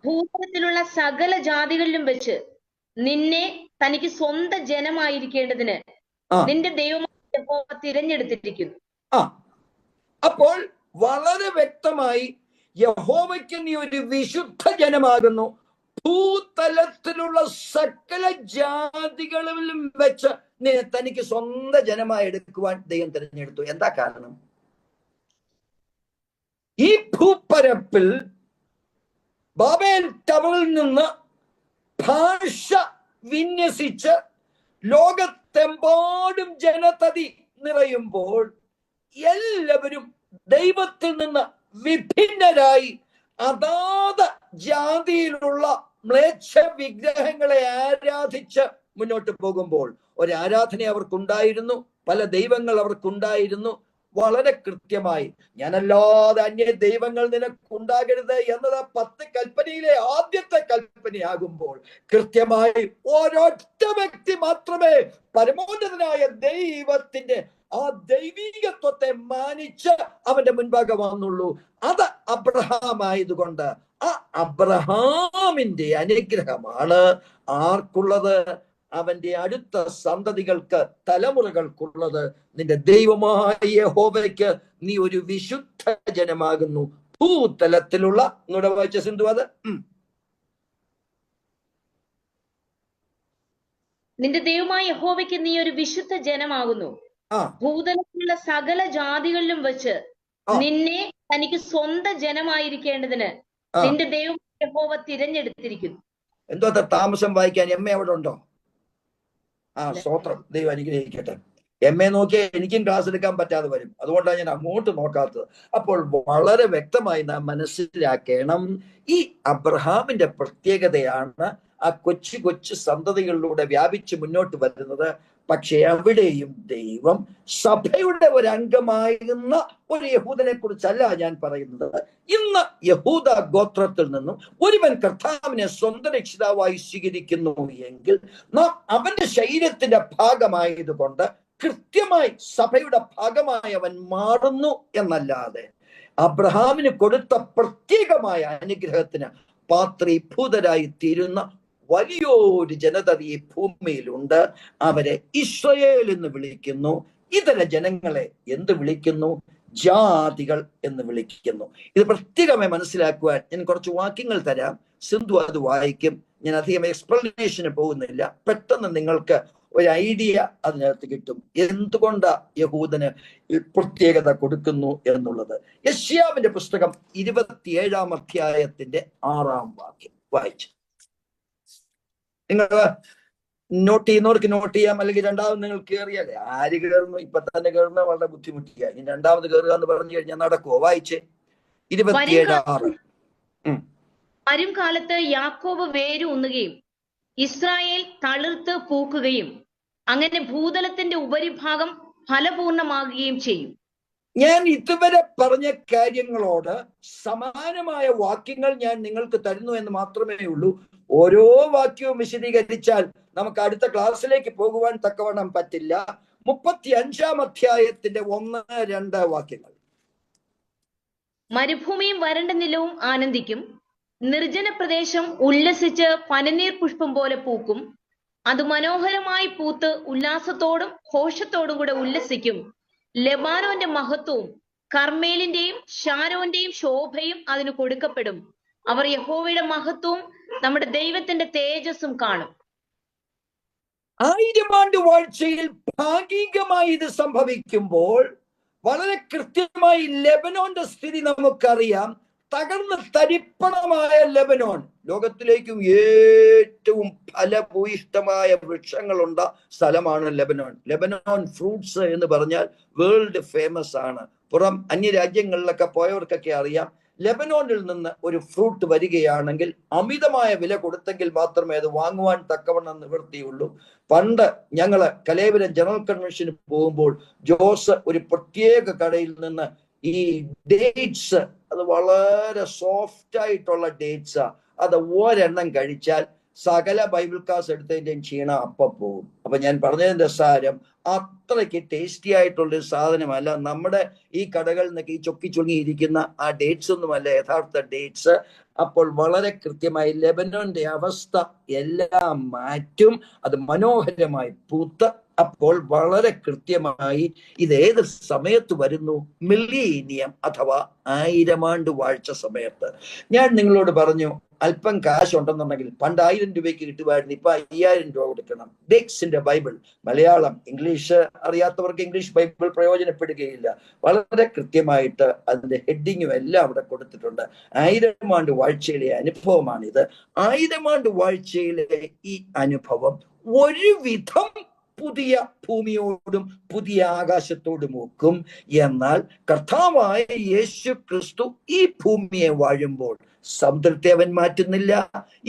ഭൂതലത്തിലുള്ള സകല ജാതികളിലും വെച്ച് നിന്നെ തനിക്ക് സ്വന്തം ജനമായിരിക്കേണ്ടതിന് നിന്റെ ദൈവമായ യഹോവ തിരഞ്ഞെടുത്തിരിക്കുന്നു. അപ്പോൾ വളരെ വ്യക്തമായി യഹോവയ്ക്ക് നീ ഒരു വിശുദ്ധ ജനമാകുന്നു. ഭൂതലത്തിലുള്ള സകല ജാതികളിലും വെച്ച് തനിക്ക് സ്വന്തം ജനമായി എടുക്കുവാൻ ദൈവം തിരഞ്ഞെടുത്തു. എന്താ കാരണം? ഈ ഭൂപരപ്പിൽ ബാബേൽ ടവറിൽ നിന്ന് ഭാഷ വിന്യസിച്ച് ലോകത്തെമ്പാടും ജനതതി നിറയുമ്പോൾ എല്ലാവരും ദൈവത്തിൽ നിന്ന് വിഭിന്നരായി അതാത് ജാതിയിലുള്ള മ്ലേച്ഛ വിഗ്രഹങ്ങളെ ആരാധിച്ച് മുന്നോട്ട് പോകുമ്പോൾ ഒരു ആരാധന അവർക്കുണ്ടായിരുന്നു, പല ദൈവങ്ങൾ അവർക്കുണ്ടായിരുന്നു. വളരെ കൃത്യമായി ഞാനല്ലാതെ അന്യ ദൈവങ്ങൾ നിനക്കുണ്ടാകരുത് എന്നത് 10 കൽപ്പനയിലെ ആദ്യത്തെ കൽപ്പനയാകുമ്പോൾ കൃത്യമായി ഒരൊറ്റ വ്യക്തി മാത്രമേ പരമോന്നതനായ ദൈവത്തിന്റെ ആ ദൈവീകത്വത്തെ മാനിച്ച് അവന്റെ മുൻപാകെ വന്നുള്ളൂ. അത് അബ്രഹാം ആയതുകൊണ്ട് ആ അബ്രഹാമിന്റെ അനുഗ്രഹമാണ് ആർക്കുള്ളത്? അവന്റെ അടുത്ത സന്തതികൾക്ക്, തലമുറകൾക്കുള്ളത്. നിന്റെ ദൈവമായ യഹോവയ്ക്ക് നീ ഒരു വിശുദ്ധ ജനമാകുന്നു. ഭൂതലത്തിലുള്ള എന്നോട് വായിച്ച സിന്ധു അത് നിന്റെ ദൈവമായ യഹോവയ്ക്ക് നീ ഒരു വിശുദ്ധ ജനമാകുന്നു. ഭൂതലത്തിലുള്ള സകല ജാതികളിലും വെച്ച് നിന്നെ തനിക്ക് സ്വന്തം ജനമായിരിക്കേണ്ടതിന് നിന്റെ ദൈവം യഹോവ തിരഞ്ഞെടുത്തിരിക്കുന്നു. എന്തോ താമസം വായിക്കാൻ എം എ അവിടെ ഉണ്ടോ? സ്തോത്രം, ദൈവം അനുഗ്രഹിക്കട്ടെ. എം എ നോക്കിയാൽ എനിക്കും ക്ലാസ് എടുക്കാൻ പറ്റാതെ വരും, അതുകൊണ്ടാണ് ഞാൻ അങ്ങോട്ട് നോക്കാത്തത്. അപ്പോൾ വളരെ വ്യക്തമായി നാം മനസ്സിലാക്കണം, ഈ അബ്രഹാമിന്റെ പ്രത്യേകതയാണ് ആ കൊച്ചു കൊച്ചു സന്തതികളിലൂടെ വ്യാപിച്ച് മുന്നോട്ട് വരുന്നത്. പക്ഷെ അവിടെയും ദൈവം സഭയുടെ ഒരു അംഗമായിരുന്ന ഒരു യഹൂദനെ കുറിച്ചല്ല ഞാൻ പറയുന്നത്. ഇന്ന് യഹൂദ ഗോത്രത്തിൽ നിന്നും ഒരുവൻ കർത്താവിനെ സ്വന്തം രക്ഷിതാവായി സ്വീകരിക്കുന്നു എങ്കിൽ നാം അവന്റെ ശരീരത്തിന്റെ ഭാഗമായതുകൊണ്ട് കൃത്യമായി സഭയുടെ ഭാഗമായി അവൻ മാറുന്നു എന്നല്ലാതെ അബ്രഹാമിന് കൊടുത്ത പ്രത്യേകമായ അനുഗ്രഹത്തിന് പാത്രീഭൂതരായി തീരുന്ന വലിയൊരു ജനത ഈ ഭൂമിയിലുണ്ട്. അവരെ ഇസ്രായേൽ എന്ന് വിളിക്കുന്നു. ഇതര ജനങ്ങളെ എന്ത് വിളിക്കുന്നു? ജാതികൾ എന്ന് വിളിക്കുന്നു. ഇത് പ്രത്യേകമായി മനസ്സിലാക്കുവാൻ ഞാൻ കുറച്ച് വാക്യങ്ങൾ തരാം. സിന്ധു അത് വായിക്കും. ഞാൻ അധികം എക്സ്പ്ലനേഷന് പോകുന്നില്ല. പെട്ടെന്ന് നിങ്ങൾക്ക് ഒരു ഐഡിയ അതിനകത്ത് കിട്ടും എന്തുകൊണ്ട് യഹൂദന് പ്രത്യേകത കൊടുക്കുന്നു എന്നുള്ളത്. യെശയ്യാവിന്റെ പുസ്തകം 27-ാം അധ്യായത്തിന്റെ 6-ാം വാക്യം വായിച്ചു. നിങ്ങൾ നോട്ട് ചെയ്യുന്നവർക്ക് നോട്ട് ചെയ്യാം, അല്ലെങ്കിൽ രണ്ടാമത് നിങ്ങൾ കയറിയാൽ ആര് കയറുന്നു? ഇപ്പൊ തന്നെ കയറുന്ന വളരെ ബുദ്ധിമുട്ടിയ. ഇനി രണ്ടാമത് കയറുക എന്ന് പറഞ്ഞു കഴിഞ്ഞാൽ നടക്കുവോ? വായിച്ചേ 27:6. വരും കാലത്ത് യാക്കോബ് വേരൂന്നുകയും ഇസ്രായേൽ തളിർത്ത് പൂക്കുകയും അങ്ങനെ ഭൂതലത്തിന്റെ ഉപരിഭാഗം ഫലപൂർണമാകുകയും ചെയ്യും. ഞാൻ ഇതുവരെ പറഞ്ഞ കാര്യങ്ങളോട് സമാനമായ വാക്യങ്ങൾ ഞാൻ നിങ്ങൾക്ക് തരുന്നു എന്ന് മാത്രമേ ഉള്ളൂ. ഓരോ വാക്യവും വിശദീകരിച്ചാൽ നമുക്ക് അടുത്ത ക്ലാസ്സിലേക്ക് പോകുവാൻ തക്കവണ്ണം പറ്റില്ല. 35-ാം അധ്യായത്തിന്റെ 1-2 വാക്യങ്ങൾ. മരുഭൂമിയും വരണ്ട നിലവും ആനന്ദിക്കും, നിർജ്ജന പ്രദേശം ഉല്ലസിച്ച് പനിനീർ പുഷ്പം പോലെ പൂക്കും. അത് മനോഹരമായി പൂത്ത് ഉല്ലാസത്തോടും ഘോഷത്തോടും കൂടെ ഉല്ലസിക്കും. ലെബാനോന്റെ മഹത്വവും കർമ്മേലിന്റെയും ഷാരോന്റെയും ശോഭയും അതിന് കൊടുക്കപ്പെടും. അവർ യഹോവയുടെ മഹത്വവും നമ്മുടെ ദൈവത്തിന്റെ തേജസ്സും കാണും. 1000 ആണ്ട് വാഴ്ചയിൽ ഭാഗികമായി ഇത് സംഭവിക്കുമ്പോൾ വളരെ കൃത്യമായി ലെബനോന്റെ സ്ഥിതി നമുക്കറിയാം. തകർന്ന് തരിപ്പണമായ ലെബനോൺ, ലോകത്തിലേക്കും ഏറ്റവും ഫലഭൂയിഷ്ടമായ വൃക്ഷങ്ങളുണ്ട സ്ഥലമാണ് ലെബനോൺ. ലെബനോൺ ഫ്രൂട്ട്സ് എന്ന് പറഞ്ഞാൽ വേൾഡ് ഫേമസ് ആണ്. പുറം അന്യരാജ്യങ്ങളിലൊക്കെ പോയവർക്കൊക്കെ അറിയാം. ലെബനോണിൽ നിന്ന് ഒരു ഫ്രൂട്ട് വരികയാണെങ്കിൽ അമിതമായ വില കൊടുത്തെങ്കിൽ മാത്രമേ അത് വാങ്ങുവാൻ തക്കവണ്ണം നിവൃത്തിയുള്ളൂ. പണ്ട് ഞങ്ങള് കലേവരം ജനറൽ കൺവെൻഷന് പോകുമ്പോൾ ജോസ് ഒരു പ്രത്യേക കടയിൽ നിന്ന് ഈ ഡേറ്റ്സ്, അത് വളരെ സോഫ്റ്റ് ആയിട്ടുള്ള ഡേറ്റ്സാ, അത് ഒരെണ്ണം കഴിച്ചാൽ സകല ബൈബിൾ ക്ലാസ് എടുത്തതിൻ്റെയും ക്ഷീണം അപ്പം പോകും. അപ്പൊ ഞാൻ പറഞ്ഞതിന്റെ സാരം, അത്രയ്ക്ക് ടേസ്റ്റി ആയിട്ടുള്ളൊരു സാധനമല്ല നമ്മുടെ ഈ കടകളിൽ നിന്നൊക്കെ ഈ ചൊക്കി ചുളുങ്ങിയിരിക്കുന്ന ആ ഡേറ്റ്സ് ഒന്നുമല്ല യഥാർത്ഥ ഡേറ്റ്സ്. അപ്പോൾ വളരെ കൃത്യമായി ലെബനോന്റെ അവസ്ഥ എല്ലാം മാറ്റും. അത് മനോഹരമായി പൂത്ത് അപ്പോൾ വളരെ കൃത്യമായി ഇത് ഏത് സമയത്ത് വരുന്നു? മില്ലീനിയം അഥവാ 1000 ആണ്ട് വാഴ്ച സമയത്ത്. ഞാൻ നിങ്ങളോട് പറഞ്ഞു, അല്പം കാശ് ഉണ്ടെന്നുണ്ടെങ്കിൽ പണ്ട് 1000 രൂപയ്ക്ക് കിട്ടുമായിരുന്നു, ഇപ്പൊ 5000 രൂപ കൊടുക്കണം. ഡേക്സിന്റെ ബൈബിൾ, മലയാളം, ഇംഗ്ലീഷ് അറിയാത്തവർക്ക് ഇംഗ്ലീഷ് ബൈബിൾ പ്രയോജനപ്പെടുകയില്ല. വളരെ കൃത്യമായിട്ട് അതിന്റെ ഹെഡിങ്ങും എല്ലാം അവിടെ കൊടുത്തിട്ടുണ്ട്. 1000 ആണ്ട് വാഴ്ചയിലെ അനുഭവമാണിത്. 1000 ആണ്ട് വാഴ്ചയിലെ ഈ അനുഭവം ഒരുവിധം പുതിയ ഭൂമിയോടും പുതിയ ആകാശത്തോടും ഒക്കും. എന്നാൽ കർത്താവായ യേശു ക്രിസ്തു ഈ ഭൂമിയെ വാഴുമ്പോൾ സമുദ്രത്തെ അവൻ മാറ്റുന്നില്ല,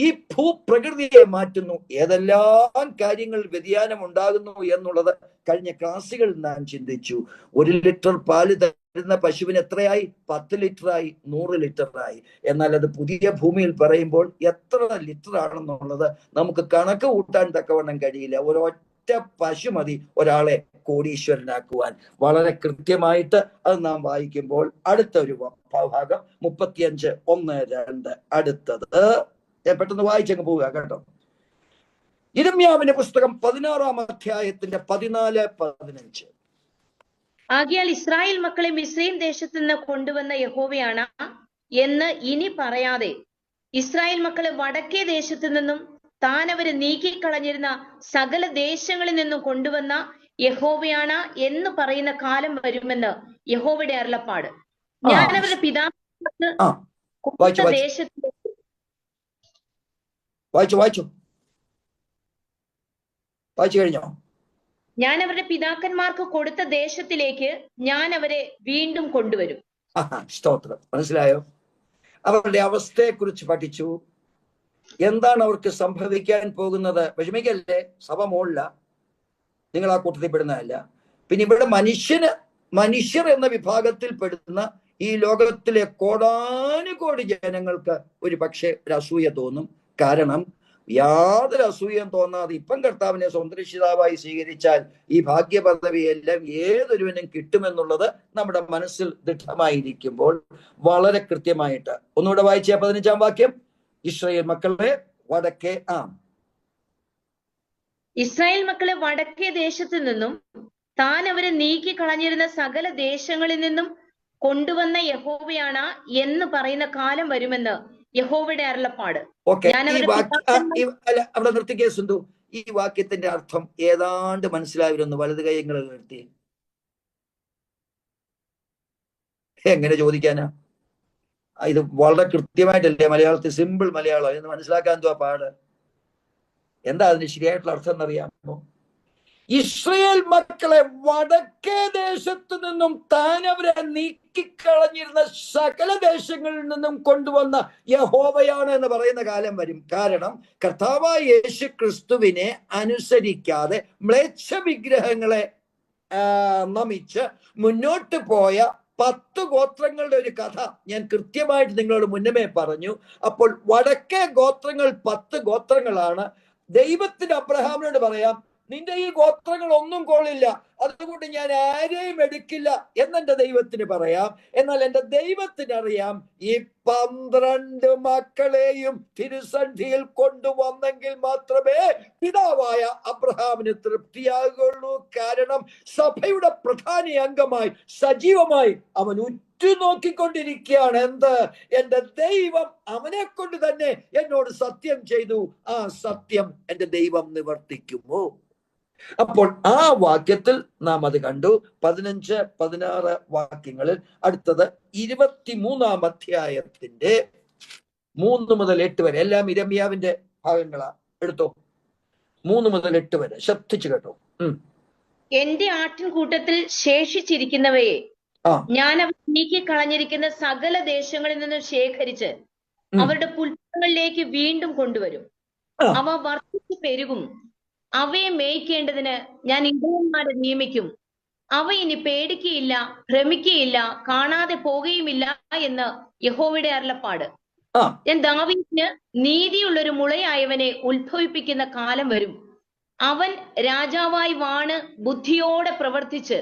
ഈ ഭൂപ്രകൃതിയെ മാറ്റുന്നു. ഏതെല്ലാം കാര്യങ്ങൾ വ്യതിയാനം ഉണ്ടാകുന്നു എന്നുള്ളത് കഴിഞ്ഞ ക്ലാസ്സുകളിൽ നാം ചിന്തിച്ചു. 1 ലിറ്റർ പാല് തരുന്ന പശുവിന് എത്രയായി? 10 ലിറ്ററായി, 100 ലിറ്ററായി. എന്നാൽ അത് പുതിയ ഭൂമിയിൽ പറയുമ്പോൾ എത്ര ലിറ്റർ ആണെന്നുള്ളത് നമുക്ക് കണക്ക് കൂട്ടാൻ തക്കവണ്ണം കഴിയില്ല. ഒരൊറ്റ പശു മതി ഒരാളെ കോടീശ്വരനാക്കുവാൻ. വളരെ കൃത്യമായിട്ട് അത് നാം വായിക്കുമ്പോൾ അടുത്ത ഒരു ഭാഗം 35:1-2 അടുത്തത് ഞാൻ പെട്ടെന്ന് വായിച്ചങ്ങ് പോവുക കേട്ടോ. യിരെമ്യാവിന്റെ പുസ്തകം 16-ാം അധ്യായത്തിന്റെ 14-15. ആകയാൽ ഇസ്രായേൽ മക്കളെ മിസ്രയീം ദേശത്ത് നിന്ന് കൊണ്ടുവന്ന യഹോവയാണ് എന്ന് ഇനി പറയാതെ, ഇസ്രായേൽ മക്കളെ വടക്കേ ദേശത്ത് നിന്നും താൻ അവരെ നീക്കിക്കളഞ്ഞിരുന്ന സകല ദേശങ്ങളിൽ നിന്നും കൊണ്ടുവന്ന യഹോവയാണ് എന്ന് പറയുന്ന കാലം വരുമെന്ന് യഹോവയുടെ അരുളപ്പാട്. ഞാൻ അവരുടെ പിതാക്കൾക്ക് കൊടുത്ത ദേശത്ത് വായിച്ചു കഴിഞ്ഞോ? ഞാൻ അവരുടെ പിതാക്കന്മാർക്ക് കൊടുത്ത ദേശത്തിലേക്ക് ഞാൻ അവരെ വീണ്ടും കൊണ്ടുവരും. സ്തോത്രം. മനസ്സിലായോ? അവരുടെ അവസ്ഥയെ കുറിച്ച് പഠിച്ചു. എന്താണ് അവർക്ക് സംഭവിക്കാൻ പോകുന്നത്? വിഷമിക്കല്ലേ, സഭ മോളില, നിങ്ങൾ ആ കൂട്ടത്തിൽ പെടുന്നതല്ല. പിന്നെ ഇവിടെ മനുഷ്യർ എന്ന വിഭാഗത്തിൽ പെടുന്ന ഈ ലോകത്തിലെ കോടാനുകോടി ജനങ്ങൾക്ക് ഒരു പക്ഷേ ഒരു അസൂയ തോന്നും. കാരണം യാതൊരു അസൂയം തോന്നാതെ ഇപ്പം കർത്താവിനെ സ്വന്തരക്ഷിതാവായി സ്വീകരിച്ചാൽ ഈ ഭാഗ്യപദവിയെല്ലാം ഏതൊരുവനും കിട്ടുമെന്നുള്ളത് നമ്മുടെ മനസ്സിൽ ദൃഢമായിരിക്കുമ്പോൾ വളരെ കൃത്യമായിട്ട് ഒന്നുകൂടെ വായിച്ച 15-ാം വാക്യം. ഇസ്രായേൽ മക്കളെ വടക്കേ ഇസ്രായേൽ മക്കളെ വടക്കേ ദേശത്ത് നിന്നും താൻ അവരെ നീക്കി കളഞ്ഞിരുന്ന സകല ദേശങ്ങളിൽ നിന്നും കൊണ്ടുവന്ന യഹോവയാണ് എന്ന് പറയുന്ന കാലം വരുമെന്ന് യഹോവയുടെ അരുളപ്പാട്. അവിടെ നിർത്തിക്കേ സുന്ദു. ഈ വാക്യത്തിന്റെ അർത്ഥം ഏതാണ്ട് മനസ്സിലായിരുന്നു. വലത് കൈകൾ നിർത്തി. എങ്ങനെ ചോദിക്കാനാ? ഇത് വളരെ കൃത്യമായിട്ടല്ലേ മലയാളത്തിൽ, സിമ്പിൾ മലയാളം എന്ന് മനസ്സിലാക്കാൻ എന്തുവാ പാട്? എന്താ അതിന് ശരിയായിട്ടുള്ള അർത്ഥം എന്നറിയാമോ? ഇസ്രായേൽ മക്കളെ വടക്കേ ദേശത്തു നിന്നും താൻ അവരെ നീക്കിക്കളഞ്ഞിരുന്ന സകല ദേശങ്ങളിൽ നിന്നും കൊണ്ടുവന്ന യഹോവയാണ് എന്ന് പറയുന്ന കാലം വരും. കാരണം കർത്താവായ യേശു ക്രിസ്തുവിനെ അനുസരിക്കാതെ മ്ലേച്ഛ വിഗ്രഹങ്ങളെ നമിച്ച് മുന്നോട്ട് പോയ 10 ഗോത്രങ്ങളുടെ ഒരു കഥ ഞാൻ കൃത്യമായിട്ട് നിങ്ങളോട് മുന്നമേ പറഞ്ഞു. അപ്പോൾ വടക്കേ ഗോത്രങ്ങൾ 10 ഗോത്രങ്ങളാണ്. ദൈവത്തിന് അബ്രഹാമിനോട് പറയാം, നിന്റെ ഈ ഗോത്രങ്ങൾ ഒന്നും കൊള്ളില്ല, അതുകൊണ്ട് ഞാൻ ആരെയും എടുക്കില്ല എന്നെന്റെ ദൈവത്തിന് പറയാം. എന്നാൽ എന്റെ ദൈവത്തിന് അറിയാം, ഈ 12 മക്കളെയും തിരുസന്ധിയിൽ കൊണ്ടുവന്നെങ്കിൽ മാത്രമേ പിതാവായ അബ്രഹാമിന് തൃപ്തിയാകുള്ളൂ. കാരണം സഭയുടെ പ്രധാന അംഗമായി സജീവമായി അവൻ ഉറ്റുനോക്കിക്കൊണ്ടിരിക്കുകയാണ്. എന്ത്? എന്റെ ദൈവം അവനെ കൊണ്ട് തന്നെ എന്നോട് സത്യം ചെയ്തു, ആ സത്യം എന്റെ ദൈവം നിവർത്തിക്കുമോ? അപ്പോൾ ആ വാക്യത്തിൽ നാം അത് കണ്ടു. 15-16 വാക്യങ്ങളിൽ അടുത്തത് 23-ാം അധ്യായത്തിന്റെ 3 മുതൽ 8 വരെ എല്ലാം യിരെമ്യാവിന്റെ ഭാഗങ്ങളാ. എടുത്തോ, 3 മുതൽ 8 വരെ ശ്രദ്ധിച്ചു കേട്ടോ. എന്റെ ആട്ടിൻകൂട്ടത്തിൽ ശേഷിച്ചിരിക്കുന്നവയെ ഞാൻ അവർ നീക്കി കളഞ്ഞിരിക്കുന്ന സകല ദേശങ്ങളിൽ നിന്നും ശേഖരിച്ച് അവരുടെ പുൽപ്പങ്ങളിലേക്ക് വീണ്ടും കൊണ്ടുവരും. അവ വർദ്ധിച്ചു പെരുകും. അവയെ മേയ്ക്കേണ്ടതിന് ഞാൻ ഇടയന്മാരെ നിയമിക്കും. അവ ഇനി പേടിക്കുകയില്ല, ഭ്രമിക്കുകയില്ല, കാണാതെ പോകുകയുമില്ല എന്ന് യഹോവയുടെ അരുളപ്പാട്. ഞാൻ ദാവീദിന് നീതിയുള്ളൊരു മുളയായവനെ ഉത്ഭവിപ്പിക്കുന്ന കാലം വരും. അവൻ രാജാവായി വാണ് ബുദ്ധിയോടെ പ്രവർത്തിച്ച്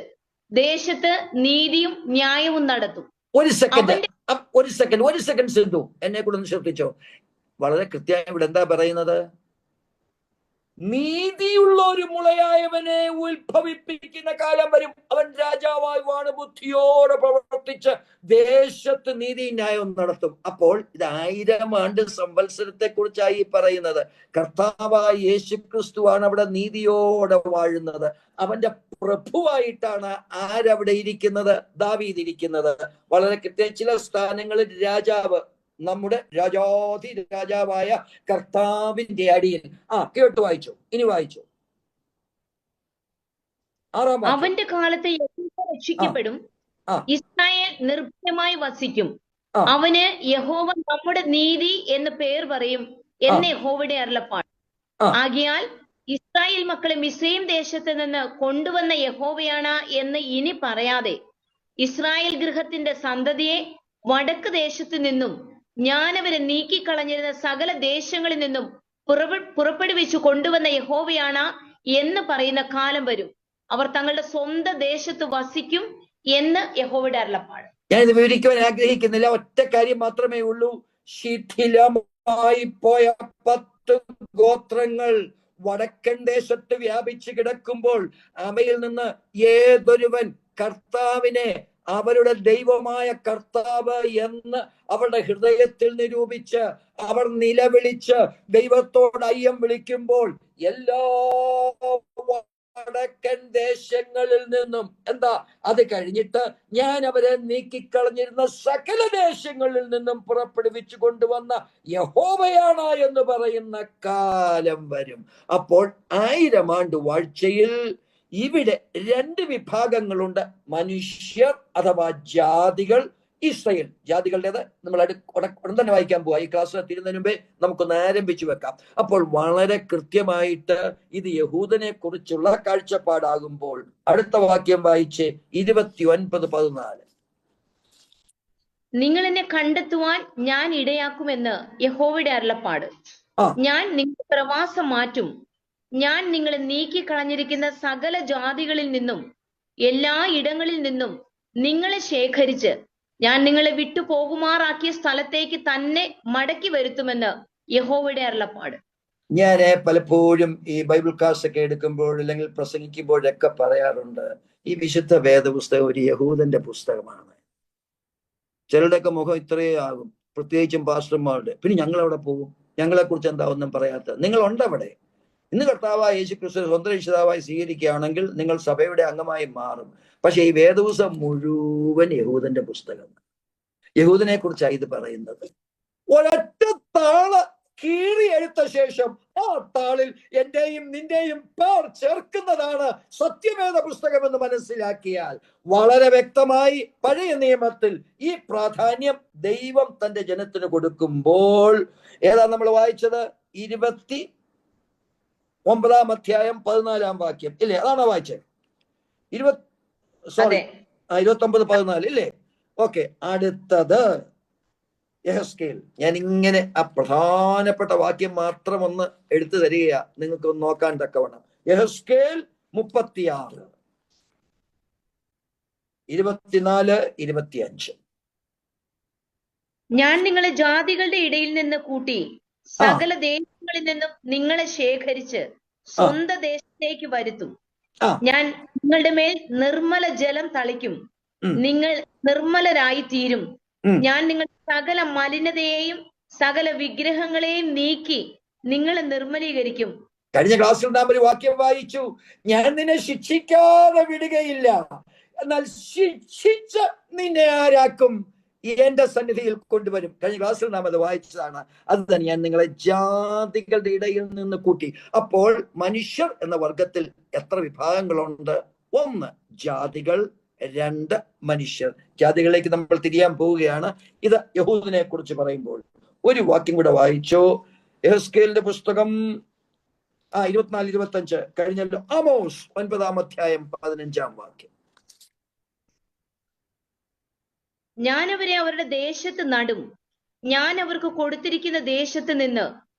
ദേശത്ത് നീതിയും ന്യായവും നടത്തും. ഒരു സെക്കൻഡ് സിന്ധു, എന്നെ കൂടെ ഒന്ന് ശ്രദ്ധിച്ചോ. വളരെ കൃത്യമായി ഇവിടെ എന്താ പറയുന്നത്? നീതിയുള്ള ഒരു മുളയായവനെ ഉത്ഭവിപ്പിക്കുന്ന കാലം വരും. അവൻ രാജാവായി വാണ് ബുദ്ധിയോടെ പ്രവർത്തിച്ച് ദേശത്ത് നീതി ന്യായം നടത്തും. അപ്പോൾ ഇത് 1000 ആണ്ട് സംവത്സരത്തെ കുറിച്ചായി പറയുന്നത്. കർത്താവായ യേശു ക്രിസ്തുവാണ് അവിടെ നീതിയോടെ വാഴുന്നത്. അവന്റെ പ്രഭുവായിട്ടാണ് ആരവിടെ ഇരിക്കുന്നത്? ദാവീദ് ഇരിക്കുന്നത്. വളരെ കൃത്യം ചില സ്ഥാനങ്ങളിൽ രാജാവ്, നമ്മുടെ രാജാധി രാജാവായ കർത്താവിന്റെ അടിയിൽ. കേട്ടു വായിച്ചു, ഇനി വായിച്ചു. 6-ാം വാക്യം. അവന്റെ കാലത്ത് യഹൂദ രക്ഷിക്കപ്പെടും, ഇസ്രായേൽ നിർഭയമായി വസിക്കും. അവന് യഹോവ നമ്മുടെ നീതി എന്ന് പേർ പറയും എന്ന് യഹോവയുടെ അരുളപ്പാട്. ആകയാൽ ഇസ്രായേൽ മക്കളെ മിസ്രയീം ദേശത്ത് നിന്ന് കൊണ്ടുവന്ന യഹോവയാണ് എന്ന് ഇനി പറയാതെ ഇസ്രായേൽ ഗൃഹത്തിന്റെ സന്തതിയെ വടക്ക് ദേശത്തു നിന്നും ഞാൻ അവരെ നീക്കിക്കളഞ്ഞിരുന്ന സകല ദേശങ്ങളിൽ നിന്നും പുറപ്പെടുവിച്ചു കൊണ്ടുവന്ന യഹോവയാണ് എന്ന് പറയുന്ന കാലം വരും. അവർ തങ്ങളുടെ സ്വന്തം ദേശത്ത് വസിക്കും എന്ന് യഹോവയുടെ അരുളപ്പാട്. ഞാൻ ഇത് വിവരിക്കുവാൻ ആഗ്രഹിക്കുന്നില്ല. ഒറ്റ കാര്യം മാത്രമേ ഉള്ളൂ. ശിഥിലമായി പോയ 10 ഗോത്രങ്ങൾ വടക്കൻ ദേശത്ത് വ്യാപിച്ചു കിടക്കുമ്പോൾ അവയിൽ നിന്ന് ഏതൊരുവൻ കർത്താവിനെ അവരുടെ ദൈവമായ കർത്താവ് എന്ന് അവരുടെ ഹൃദയത്തിൽ നിരൂപിച്ച് അവർ നിലവിളിച്ച് ദൈവത്തോട് അയ്യം വിളിക്കുമ്പോൾ എല്ലാ വടക്കൻ ദേശങ്ങളിൽ നിന്നും അത് കഴിഞ്ഞിട്ട് ഞാൻ അവരെ നീക്കിക്കളഞ്ഞിരുന്ന സകല ദേശങ്ങളിൽ നിന്നും പുറപ്പെടുവിച്ചു കൊണ്ടുവന്ന യഹോവയാണ് എന്ന് പറയുന്ന കാലം വരും. അപ്പോൾ 1000 ആണ്ട് വാഴ്ചയിൽ ഇവിടെ 2 വിഭാഗങ്ങളുണ്ട്. മനുഷ്യർ അഥവാ ജാതികൾ, ഇസ്രായേൽ. ജാതികളുടേത് നമ്മൾ ഉടൻ തന്നെ വായിക്കാൻ പോവാ. ഈ ക്ലാസ് തീരുന്നതിന് മുമ്പേ നമുക്കൊന്ന് ആരംഭിച്ചു വെക്കാം. അപ്പോൾ വളരെ കൃത്യമായിട്ട് ഇത് യഹൂദനെ കുറിച്ചുള്ള കാഴ്ചപ്പാടാകുമ്പോൾ അടുത്ത വാക്യം വായിച്ച് 29:14. നിങ്ങൾ എന്നെ കണ്ടെത്തുവാൻ ഞാൻ ഇടയാക്കുമെന്ന് യഹോവയുടെ അരുളപ്പാട്. ഞാൻ നിങ്ങളുടെ പ്രവാസം മാറ്റും. ഞാൻ നിങ്ങളെ നീക്കിക്കളഞ്ഞിരിക്കുന്ന സകല ജാതികളിൽ നിന്നും എല്ലാ ഇടങ്ങളിൽ നിന്നും നിങ്ങളെ ശേഖരിച്ച് ഞാൻ നിങ്ങളെ വിട്ടു പോകുമാറാക്കിയ സ്ഥലത്തേക്ക് തന്നെ മടക്കി വരുത്തുമെന്ന് യഹോവയുടെ അരുളപ്പാട്. ഞാൻ പലപ്പോഴും ഈ ബൈബിൾ ക്ലാസ് ഒക്കെ എടുക്കുമ്പോൾ അല്ലെങ്കിൽ പ്രസംഗിക്കുമ്പോഴൊക്കെ പറയാറുണ്ട്, ഈ വിശുദ്ധ വേദപുസ്തകം ഒരു യഹൂദന്റെ പുസ്തകമാണ്. ചിലരുടെയൊക്കെ മുഖം ഇത്രയേ ആകും, പ്രത്യേകിച്ചും പാസ്റ്റർമാരുടെ. പിന്നെ ഞങ്ങൾ അവിടെ പോകും, ഞങ്ങളെ കുറിച്ച് എന്താ ഒന്നും പറയാത്ത? നിങ്ങൾ ഉണ്ടവിടെ. ഇന്ന് കർത്താവായ യേശുക്രിസ്തു സ്വന്തം രക്ഷിതാവായി സ്വീകരിക്കുകയാണെങ്കിൽ നിങ്ങൾ സഭയുടെ അംഗമായി മാറും. പക്ഷെ ഈ വേദപുസ്തകം മുഴുവൻ യഹൂദന്റെ പുസ്തകം. യഹൂദനെ കുറിച്ചാണ് ഇത് പറയുന്നത്. ഒരൊറ്റ താള് കീറി എടുത്ത ശേഷം ആ താളിൽ എന്റെയും നിന്റെയും പേർ ചേർക്കുന്നതാണ് സത്യവേദ പുസ്തകം എന്ന് മനസ്സിലാക്കിയാൽ വളരെ വ്യക്തമായി പഴയ നിയമത്തിൽ ഈ പ്രാധാന്യം ദൈവം തന്റെ ജനത്തിന് കൊടുക്കുമ്പോൾ ഏതാ നമ്മൾ വായിച്ചത്? 29-ാം അധ്യായം 14-ാം വാക്യം ഇല്ലേ? അതാണോ വായിച്ചത്? 29-14 ഇല്ലേ? ഓക്കെ. അടുത്തത് യെഹെസ്കേൽ. ഞാൻ ഇങ്ങനെ ആ പ്രധാനപ്പെട്ട വാക്യം മാത്രം ഒന്ന് എടുത്തു തരികയാ, നിങ്ങൾക്ക് ഒന്ന് നോക്കാൻ തക്കവണ്ണം. യെഹെസ്കേൽ 36, 24, 25. ഞാൻ നിങ്ങളെ ജാതികളുടെ ഇടയിൽ നിന്ന് കൂട്ടി സകല ദേശങ്ങളിൽ നിന്നും നിങ്ങളെ ശേഖരിച്ച് സ്വന്തം ദേശത്തേക്ക് വരുത്തും. ഞാൻ നിങ്ങളുടെ മേൽ നിർമ്മല ജലം തളിക്കും, നിങ്ങൾ നിർമ്മലരായി തീരും. ഞാൻ നിങ്ങളുടെ സകല മലിനതയെയും സകല വിഗ്രഹങ്ങളെയും നീക്കി നിങ്ങളെ നിർമ്മലീകരിക്കും. കഴിഞ്ഞ ക്ലാസ്സിൽ നാം ഒരു വാക്യം വായിച്ചു, ഞാൻ നിന്നെ ശിക്ഷിക്കാതെ വിടുകയില്ല, എന്നാൽ ശിക്ഷിച്ച് നിന്നെ ആരാക്കും? എന്റെ സന്നിധിയിൽ കൊണ്ടുവരും. കഴിഞ്ഞ ക്ലാസ്സിൽ നാം അത് വായിച്ചതാണ്. അത് തന്നെ, ഞാൻ നിങ്ങളെ ജാതികളുടെ ഇടയിൽ നിന്ന് കൂട്ടി. അപ്പോൾ മനുഷ്യർ എന്ന വർഗത്തിൽ എത്ര വിഭാഗങ്ങളുണ്ട്? 1 ജാതികൾ, 2 മനുഷ്യർ. ജാതികളിലേക്ക് നമ്മൾ തിരിയാൻ പോവുകയാണ്. ഇത് യഹൂദനെ കുറിച്ച് പറയുമ്പോൾ ഒരു വാക്യം കൂടെ വായിച്ചോ. യെഹെസ്കേലിന്റെ പുസ്തകം 24-25 കഴിഞ്ഞല്ലോ. ആമോസ് 9-ാം അധ്യായം 15-ാം വാക്യം. ഞാൻ അവരെ അവരുടെ ദേശത്ത് നടും, ഞാൻ അവർക്ക് കൊടുത്തിരിക്കുന്ന ദേശത്ത് നിന്ന്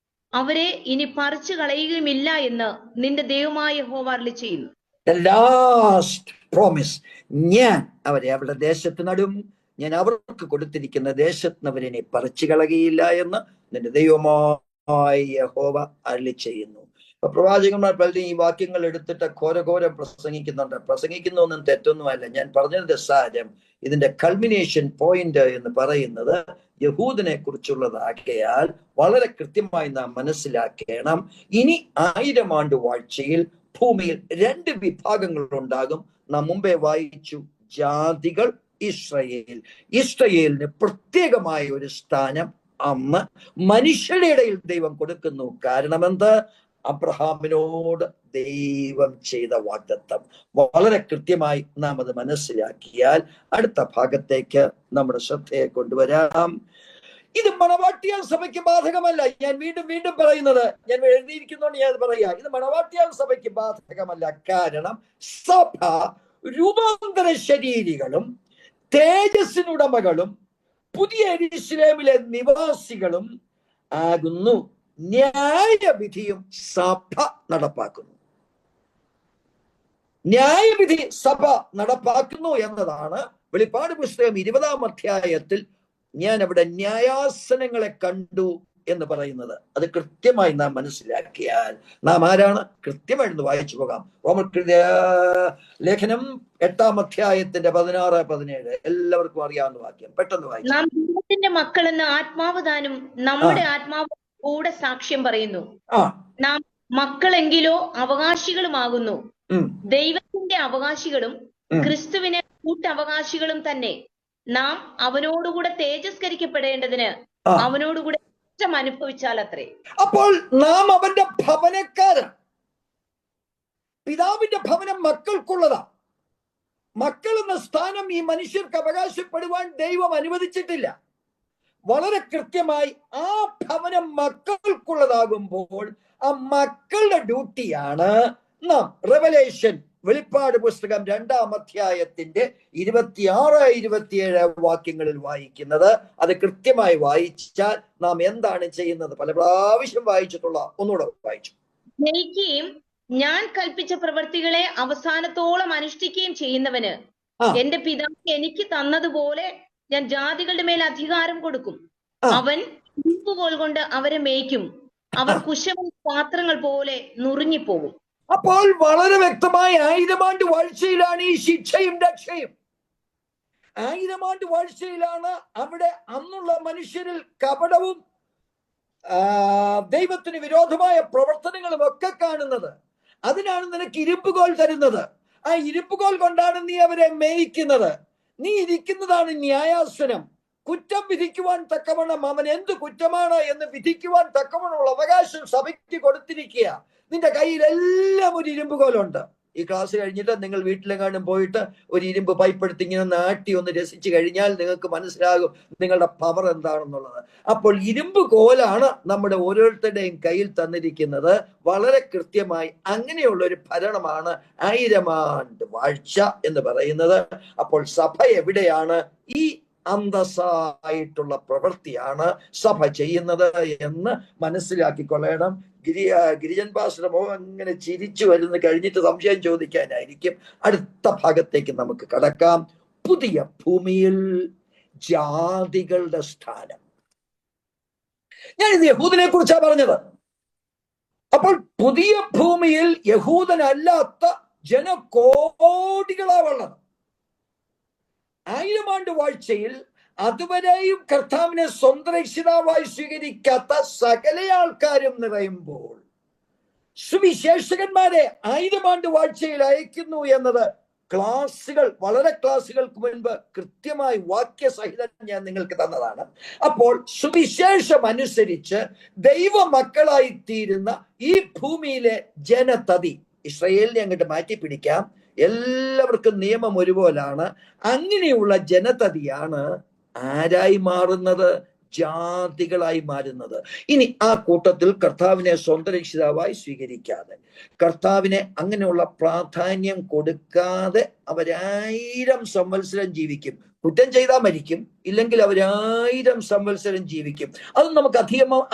അവരെ ഇനി പറിച്ചു കളയുകയുമില്ല എന്ന് നിന്റെ ദൈവമായ യഹോവ അരുളിച്ചെയ്യുന്നു. The last promise. ഞാൻ അവരെ അവരുടെ ദേശത്ത് നടും, ഞാൻ അവർക്ക് കൊടുത്തിരിക്കുന്ന ദേശത്ത് അവരെ ഇനി പറിച്ചു കളയുകയില്ല എന്ന് നിന്റെ ദൈവമായ യഹോവ അരുളിച്ചെയ്യുന്നു. അപ്പൊ പ്രവാചകന്മാർ പലരും ഈ വാക്യങ്ങൾ എടുത്തിട്ട് ഘോരഘോരം പ്രസംഗിക്കുന്നുണ്ട്. പ്രസംഗിക്കുന്നൊന്നും തെറ്റൊന്നുമല്ല. ഞാൻ പറഞ്ഞതിന്റെ സാരം, ഇതിന്റെ കൾമിനേഷൻ പോയിന്റ് എന്ന് പറയുന്നത് യഹൂദനെ കുറിച്ചുള്ളതാക്കിയാൽ വളരെ കൃത്യമായി നാം മനസ്സിലാക്കണം. ഇനി 1000 ആണ്ട് വാഴ്ചയിൽ ഭൂമിയിൽ 2 വിഭാഗങ്ങൾ ഉണ്ടാകും. നാം മുമ്പേ വായിച്ചു, ജാതികൾ, ഇസ്രായേൽ. ഇസ്രായേലിന് പ്രത്യേകമായ ഒരു സ്ഥാനം അന്ന് മനുഷ്യരുടെ ഇടയിൽ ദൈവം കൊടുക്കുന്നു. കാരണം എന്ത്? അബ്രഹാമിനോട് ദൈവം ചെയ്ത വാഗ്ദത്തം വളരെ കൃത്യമായി നാം അത് മനസ്സിലാക്കിയാൽ അടുത്ത ഭാഗത്തേക്ക് നമ്മുടെ ശ്രദ്ധയെ കൊണ്ടുവരാം. ഇത് മണവാട്ടിയാൻ സഭയ്ക്ക് ബാധകമല്ല. ഞാൻ വീണ്ടും വീണ്ടും പറയുന്നത്, ഞാൻ എഴുതിയിരിക്കുന്നോണ്ട് ഞാൻ പറയാ, ഇത് മണവാട്ടിയാൻ സഭയ്ക്ക് ബാധകമല്ല. കാരണം സഭ രൂപാന്തര ശരീരികളും തേജസ്സിനുടമകളും പുതിയ യെരൂശലേമിലെ നിവാസികളും ആകുന്നു. ന്യായവിധിയും സഭ നടപ്പാക്കുന്നു. ന്യായവിധി സഭ നടപ്പാക്കുന്നു എന്നതാണ് വെളിപ്പാട് പുസ്തകം 20-ാം അധ്യായത്തിൽ ഞാൻ അവിടെ ന്യായാസനങ്ങളെ കണ്ടു എന്ന് പറയുന്നത്. അത് കൃത്യമായി നാം മനസ്സിലാക്കിയാൽ നാം ആരാണ് കൃത്യമായിട്ട് വായിച്ചു പോകാം. റോമർക്കെഴുതിയ ലേഖനം 8-ാം അധ്യായത്തിന്റെ 16-17 എല്ലാവർക്കും അറിയാവുന്ന വാക്യം, പെട്ടെന്ന് വായിച്ചു. നാം ദൈവത്തിന്റെ മക്കളെന്ന് ആത്മാവ് താനും നമ്മുടെ ആത്മാവ് കൂടെ സാക്ഷ്യം പറയുന്നു. നാം മക്കളെങ്കിലോ അവകാശികളുമാകുന്നു, ദൈവത്തിന്റെ അവകാശികളും ക്രിസ്തുവിനെ കൂട്ടവകാശികളും തന്നെ. നാം അവനോടുകൂടെ തേജസ്കരിക്കപ്പെടേണ്ടതിന് അവനോടുകൂടെ ഇഷ്ടം അനുഭവിച്ചാൽ അത്രേ. അപ്പോൾ നാം അവന്റെ ഭവനക്കാരാണ്. പിതാവിന്റെ ഭവനം മക്കൾക്കുള്ളതാ. മക്കൾ എന്ന സ്ഥാനം ഈ മനുഷ്യർക്ക് അവകാശപ്പെടുവാൻ ദൈവം അനുവദിച്ചിട്ടില്ല. വളരെ കൃത്യമായി ആ ഭവനം മക്കൾക്കുള്ളതാകുമ്പോൾ ആ മക്കളുടെ ഡ്യൂട്ടിയാണ് നാം റെവലേഷൻ വെളിപ്പാട് പുസ്തകം 2-ാം അധ്യായത്തിന്റെ 26-27 വാക്യങ്ങളിൽ വായിക്കുന്നത്. അത് കൃത്യമായി വായിച്ചാൽ നാം എന്താണ് ചെയ്യുന്നത്? പല പ്രാവശ്യം വായിച്ചിട്ടുള്ള ഒന്നുകൂടെ വായിച്ചു. ജയിക്കുകയും ഞാൻ കൽപ്പിച്ച പ്രവൃത്തികളെ അവസാനത്തോളം അനുഷ്ഠിക്കുകയും ചെയ്യുന്നവന് എന്റെ പിതാവ് എനിക്ക് തന്നതുപോലെ ഞാൻ ജാതികളുടെ മേൽ അധികാരം കൊടുക്കും. അവൻ ഇരുമ്പുകോൽ കൊണ്ട് അവരെ മേയ്ക്കും. അവർ കുശവൻ പാത്രങ്ങൾ പോലെ നുറുങ്ങിപ്പോകും. അപ്പോൾ വളരെ വ്യക്തമായി 1000 ആണ്ട് വാഴ്ചയിലാണ് ഈ ശിക്ഷയും രക്ഷയും. 1000 ആണ്ട് വാഴ്ചയിലാണ് അവിടെ അന്നുള്ള മനുഷ്യരിൽ കപടവും ദൈവത്തിന് വിരോധമായ പ്രവർത്തനങ്ങളും ഒക്കെ കാണുന്നത്. അതിനാണ് നിനക്ക് ഇരുമ്പുകോൽ തരുന്നത്. ആ ഇരുമ്പുകോൽ കൊണ്ടാണ് നീ അവരെ മേയിക്കുന്നത്. നീ ഇരിക്കുന്നതാണ് ന്യായാസനം. കുറ്റം വിധിക്കുവാൻ തക്കവണ്ണം അവൻ എന്ത് കുറ്റമാണ് എന്ന് വിധിക്കുവാൻ തക്കവണ്ണമുള്ള അവകാശം സഭയ്ക്ക് കൊടുത്തിരിക്കുക. നിന്റെ കയ്യിൽ എല്ലാം ഒരു ഇരുമ്പുകോലുണ്ട്. ഈ ക്ലാസ് കഴിഞ്ഞിട്ട് നിങ്ങൾ വീട്ടിലെങ്ങാനും പോയിട്ട് ഒരു ഇരുമ്പ് പൈപ്പ് എടുത്ത് ഇങ്ങനെ നാട്ടി ഒന്ന് രസിച്ചു കഴിഞ്ഞാൽ നിങ്ങൾക്ക് മനസ്സിലാകും നിങ്ങളുടെ പവർ എന്താണെന്നുള്ളത്. അപ്പോൾ ഇരുമ്പ് കോലാണ് നമ്മുടെ ഓരോരുത്തരുടെയും കയ്യിൽ തന്നിരിക്കുന്നത്. വളരെ കൃത്യമായി അങ്ങനെയുള്ള ഒരു ഭരണമാണ് 1000 ആണ്ട് വാഴ്ച എന്ന് പറയുന്നത്. അപ്പോൾ സഭ എവിടെയാണ്? ഈ അന്തസ്സായിട്ടുള്ള പ്രവൃത്തിയാണ് സഭ ചെയ്യുന്നത് എന്ന് മനസ്സിലാക്കിക്കൊള്ളണം. ഗിരിജൻ പാസ്റ്റർ മോഹൻ അങ്ങനെ ചിരിച്ചു വരുന്ന കഴിഞ്ഞിട്ട് സംശയം ചോദിക്കാനായിരിക്കും. അടുത്ത ഭാഗത്തേക്ക് നമുക്ക് കടക്കാം. പുതിയ ഭൂമിയിൽ ജാതികളുടെ സ്ഥാനം. ഞാൻ ഇത് യഹൂദനെ കുറിച്ചാണ് പറഞ്ഞത്. അപ്പോൾ പുതിയ ഭൂമിയിൽ യഹൂദനല്ലാത്ത ജനകോടികളാ ഉള്ളത്. 1000 ആണ്ട് വാഴ്ചയിൽ അതുവരെയും കർത്താവിനെ സ്വന്തം രക്ഷിതാവായി സ്വീകരിക്കാത്ത സകല ആൾക്കാരും നിറയുമ്പോൾ സുവിശേഷകന്മാരെ 1000 ആണ്ട് വാഴ്ചയിൽ അയക്കുന്നു എന്നത് വളരെ ക്ലാസ്സുകൾക്ക് മുൻപ് കൃത്യമായി വാക്യസഹിതം ഞാൻ നിങ്ങൾക്ക് തന്നതാണ്. അപ്പോൾ സുവിശേഷം അനുസരിച്ച് ദൈവ മക്കളായി തീരുന്ന ഈ ഭൂമിയിലെ ജനതതി, ഇസ്രായേലിനെ അങ്ങോട്ട് മാറ്റി പിടിക്കാം, എല്ലാവർക്കും നിയമം ഒരുപോലാണ്. അങ്ങനെയുള്ള ജനതതിയാണ് ആരായി മാറുന്നത്? ജാതികളായി മാറുന്നത്. ഇനി ആ കൂട്ടത്തിൽ കർത്താവിനെ സ്വന്തം രക്ഷിതാവായി സ്വീകരിക്കാതെ, കർത്താവിനെ അങ്ങനെയുള്ള പ്രാധാന്യം കൊടുക്കാതെ 1000 സംവത്സരം ജീവിക്കും. കുറ്റം ചെയ്താൽ മരിക്കും, ഇല്ലെങ്കിൽ 1000 സംവത്സരം ജീവിക്കും. അതൊന്നും നമുക്ക്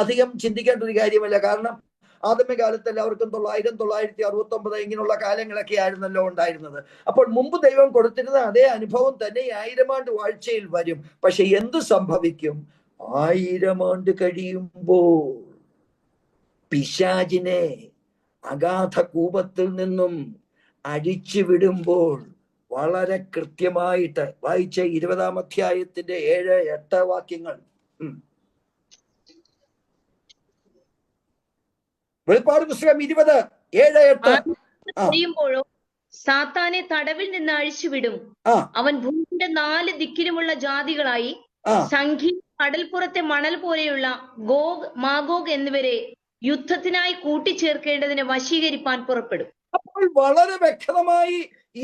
അധികം ചിന്തിക്കേണ്ട ഒരു കാര്യമല്ല. കാരണം ആദ്യമേ കാലത്ത് എല്ലാവർക്കും 900, 969 ഇങ്ങനെയുള്ള കാലങ്ങളൊക്കെ ആയിരുന്നല്ലോ ഉണ്ടായിരുന്നത്. അപ്പോൾ മുമ്പ് ദൈവം കൊടുത്തിരുന്ന അതേ അനുഭവം തന്നെ 1000 ആണ്ട് വാഴ്ചയിൽ വരും. പക്ഷെ എന്ത് സംഭവിക്കും? 1000 ആണ്ട് കഴിയുമ്പോൾ പിശാചിനെ അഗാധ കൂപത്തിൽ നിന്നും അഴിച്ചു വിടുമ്പോൾ വളരെ കൃത്യമായിട്ട് വായിച്ച 20-ാം അധ്യായത്തിന്റെ 7-8 വാക്യങ്ങൾ. വെളിപ്പാട് പുസ്തകം 20:7-8. കഴിയുമ്പോഴോ സാത്താനെ തടവിൽ നിന്ന് അഴിച്ചുവിടും. അവൻ ഭൂമിയുടെ 4 ദിക്കിലുമുള്ള ജാതികളായി സംഖ്യ കടൽപ്പുറത്തെ മണൽ പോലെയുള്ള ഗോഗ് മാഗോഗ് എന്നിവരെ യുദ്ധത്തിനായി കൂട്ടിച്ചേർക്കേണ്ടതിന് വശീകരിപ്പാൻ പുറപ്പെടും. അപ്പോൾ വളരെ വ്യക്തമായി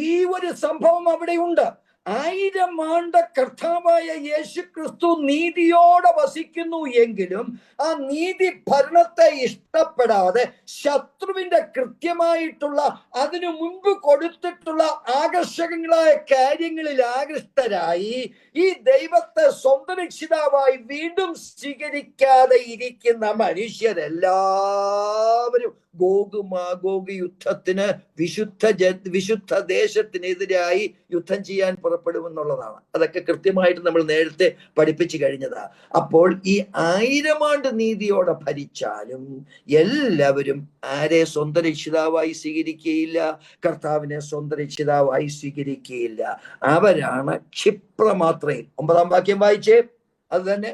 ഈ ഒരു സംഭവം അവിടെയുണ്ട്. 1000 ആണ്ട് കർത്താവായ യേശു ക്രിസ്തു നീതിയോടെ വസിക്കുന്നു എങ്കിലും ആ നീതി ഭരണത്തെ ഇഷ്ടപ്പെടാതെ ശത്രുവിന്റെ കൃത്യമായിട്ടുള്ള അതിനു മുൻപ് കൊടുത്തിട്ടുള്ള ആകർഷകങ്ങളായ കാര്യങ്ങളിൽ ആകൃഷ്ടരായി ഈ ദൈവത്തെ സ്വന്തം രക്ഷിതാവായി വീണ്ടും സ്വീകരിക്കാതെ ഇരിക്കുന്ന മനുഷ്യരെല്ലാവരും ഗോഗ് മാഗോഗ് യുദ്ധത്തിന് വിശുദ്ധ ദേശത്തിനെതിരായി യുദ്ധം ചെയ്യാൻ പുറപ്പെടുമെന്നുള്ളതാണ്. അതൊക്കെ കൃത്യമായിട്ട് നമ്മൾ നേരത്തെ പഠിപ്പിച്ചു കഴിഞ്ഞതാ. അപ്പോൾ ഈ 1000 ആണ്ട് നീതിയോടെ ഭരിച്ചാലും എല്ലാവരും ആരെ സ്വന്തം രക്ഷിതാവായി സ്വീകരിക്കുകയില്ല, കർത്താവിനെ സ്വന്തം രക്ഷിതാവായി സ്വീകരിക്കുകയില്ല. അവരാണ് ക്ഷിപ്രമാത്രയിൽ. 9-ാം വാക്യം വായിച്ചേ. അത് തന്നെ.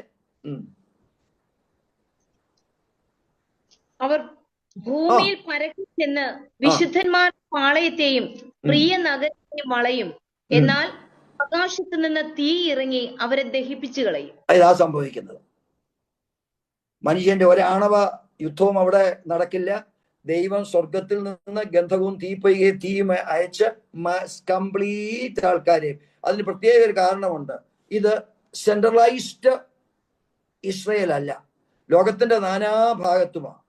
അവർ ഭൂമിയിൽ പരക്കി ചെന്ന് വിശുദ്ധന്മാരുടെ പാളയത്തെയും പ്രിയ നഗരത്തെയും വളയും. എന്നാൽ ആകാശത്ത് നിന്ന് തീ ഇറങ്ങി അവരെ ദഹിപ്പിച്ചു കളയും. ഇതാ സംഭവിക്കുന്നത്. മനുഷ്യന്റെ ഒരാണവ യുദ്ധവും അവിടെ നടക്കില്ല. ദൈവം സ്വർഗത്തിൽ നിന്ന് ഗന്ധകവും തീയും അയച്ച് കംപ്ലീറ്റ് ആൾക്കാരെ. അതിന് പ്രത്യേക ഒരു കാരണമുണ്ട്. ഇത് സെൻട്രലൈസ്ഡ് ഇസ്രയേൽ അല്ല, ലോകത്തിന്റെ നാനാഭാഗത്തുമാണ്.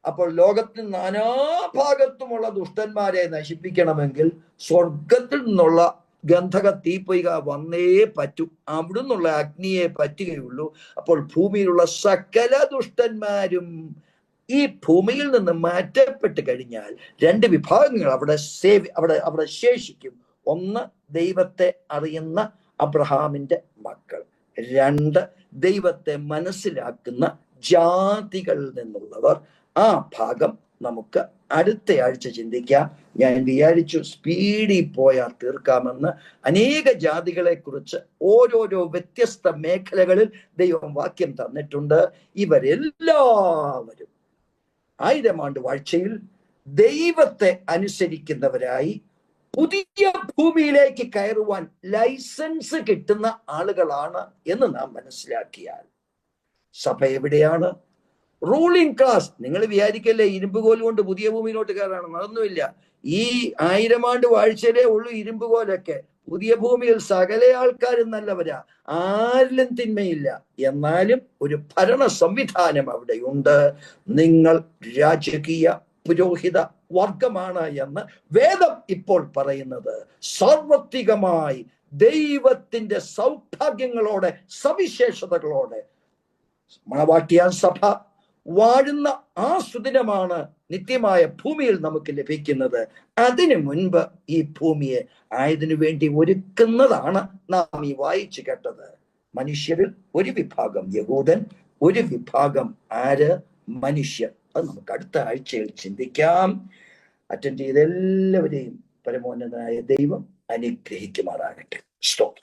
അപ്പോൾ ലോകത്തിന് നാനാഭാഗത്തുമുള്ള ദുഷ്ടന്മാരെ നശിപ്പിക്കണമെങ്കിൽ സ്വർഗത്തിൽ നിന്നുള്ള ഗന്ധക തീപ്പൊയ്ക വന്നേ പറ്റൂ. അവിടുന്നുള്ള അഗ്നിയെ പറ്റുകയുള്ളൂ. അപ്പോൾ ഭൂമിയിലുള്ള സകല ദുഷ്ടന്മാരും ഈ ഭൂമിയിൽ നിന്ന് മാറ്റപ്പെട്ട് കഴിഞ്ഞാൽ 2 വിഭാഗങ്ങൾ അവിടെ ശേഷിക്കും. ഒന്ന്, ദൈവത്തെ അറിയുന്ന അബ്രഹാമിന്റെ മക്കൾ. 2, ദൈവത്തെ മനസ്സിലാക്കുന്ന ജാതികളിൽ നിന്നുള്ളവർ. ആ ഭാഗം നമുക്ക് അടുത്ത ആഴ്ച ചിന്തിക്കാം. ഞാൻ വിചാരിച്ചു സ്പീഡിൽ പോയാൽ തീർക്കാമെന്ന്. അനേക ജാതികളെ കുറിച്ച് ഓരോരോ വ്യത്യസ്ത മേഖലകളിൽ ദൈവം വാക്യം തന്നിട്ടുണ്ട്. ഇവരെല്ലാവരും 1000 ആണ്ട് വാഴ്ചയിൽ ദൈവത്തെ അനുസരിക്കുന്നവരായി പുതിയ ഭൂമിയിലേക്ക് കയറുവാൻ ലൈസൻസ് കിട്ടുന്ന ആളുകളാണ് എന്ന് നാം മനസ്സിലാക്കിയാൽ സഭ എവിടെയാണ്? Ruling class. നിങ്ങൾ വിചാരിക്കല്ലേ ഇരുമ്പുകോൽ കൊണ്ട് പുതിയ ഭൂമിയിലോട്ട് കയറാണെന്ന്. അതൊന്നുമില്ല. ഈ 1000 ആണ്ട് വാഴ്ചയിലേ ഉള്ളൂ ഇരുമ്പുകോലൊക്കെ. പുതിയ ഭൂമിയിൽ സകല ആൾക്കാരും നല്ലവരാ, ആരിലും തിന്മയില്ല. എന്നാലും ഒരു ഭരണ സംവിധാനം അവിടെയുണ്ട്. നിങ്ങൾ രാജകീയ പുരോഹിത വർഗമാണ് എന്ന് വേദം ഇപ്പോൾ പറയുന്നത്. സാർവത്രികമായി ദൈവത്തിന്റെ സൗഭാഗ്യങ്ങളോടെ സവിശേഷതകളോടെ മണവാട്ടിയാൻ സഭ വാഴുന്ന ആ സുദിനമാണ് നിത്യമായ ഭൂമിയിൽ നമുക്ക് ലഭിക്കുന്നത്. അതിനു മുൻപ് ഈ ഭൂമിയെ ആയതിനു വേണ്ടി ഒരുക്കുന്നതാണ് നാം ഈ വായിച്ചു കേട്ടത്. മനുഷ്യരിൽ ഒരു വിഭാഗം യഹൂദൻ, ഒരു വിഭാഗം മനുഷ്യർ. അത് നമുക്ക് അടുത്ത ആഴ്ചയിൽ ചിന്തിക്കാം. അറ്റൻഡ് ചെയ്ത എല്ലാവരെയും പരമോന്നതനായ ദൈവം അനുഗ്രഹിക്കുമാറാകട്ടെ. സ്റ്റോപ്പ്.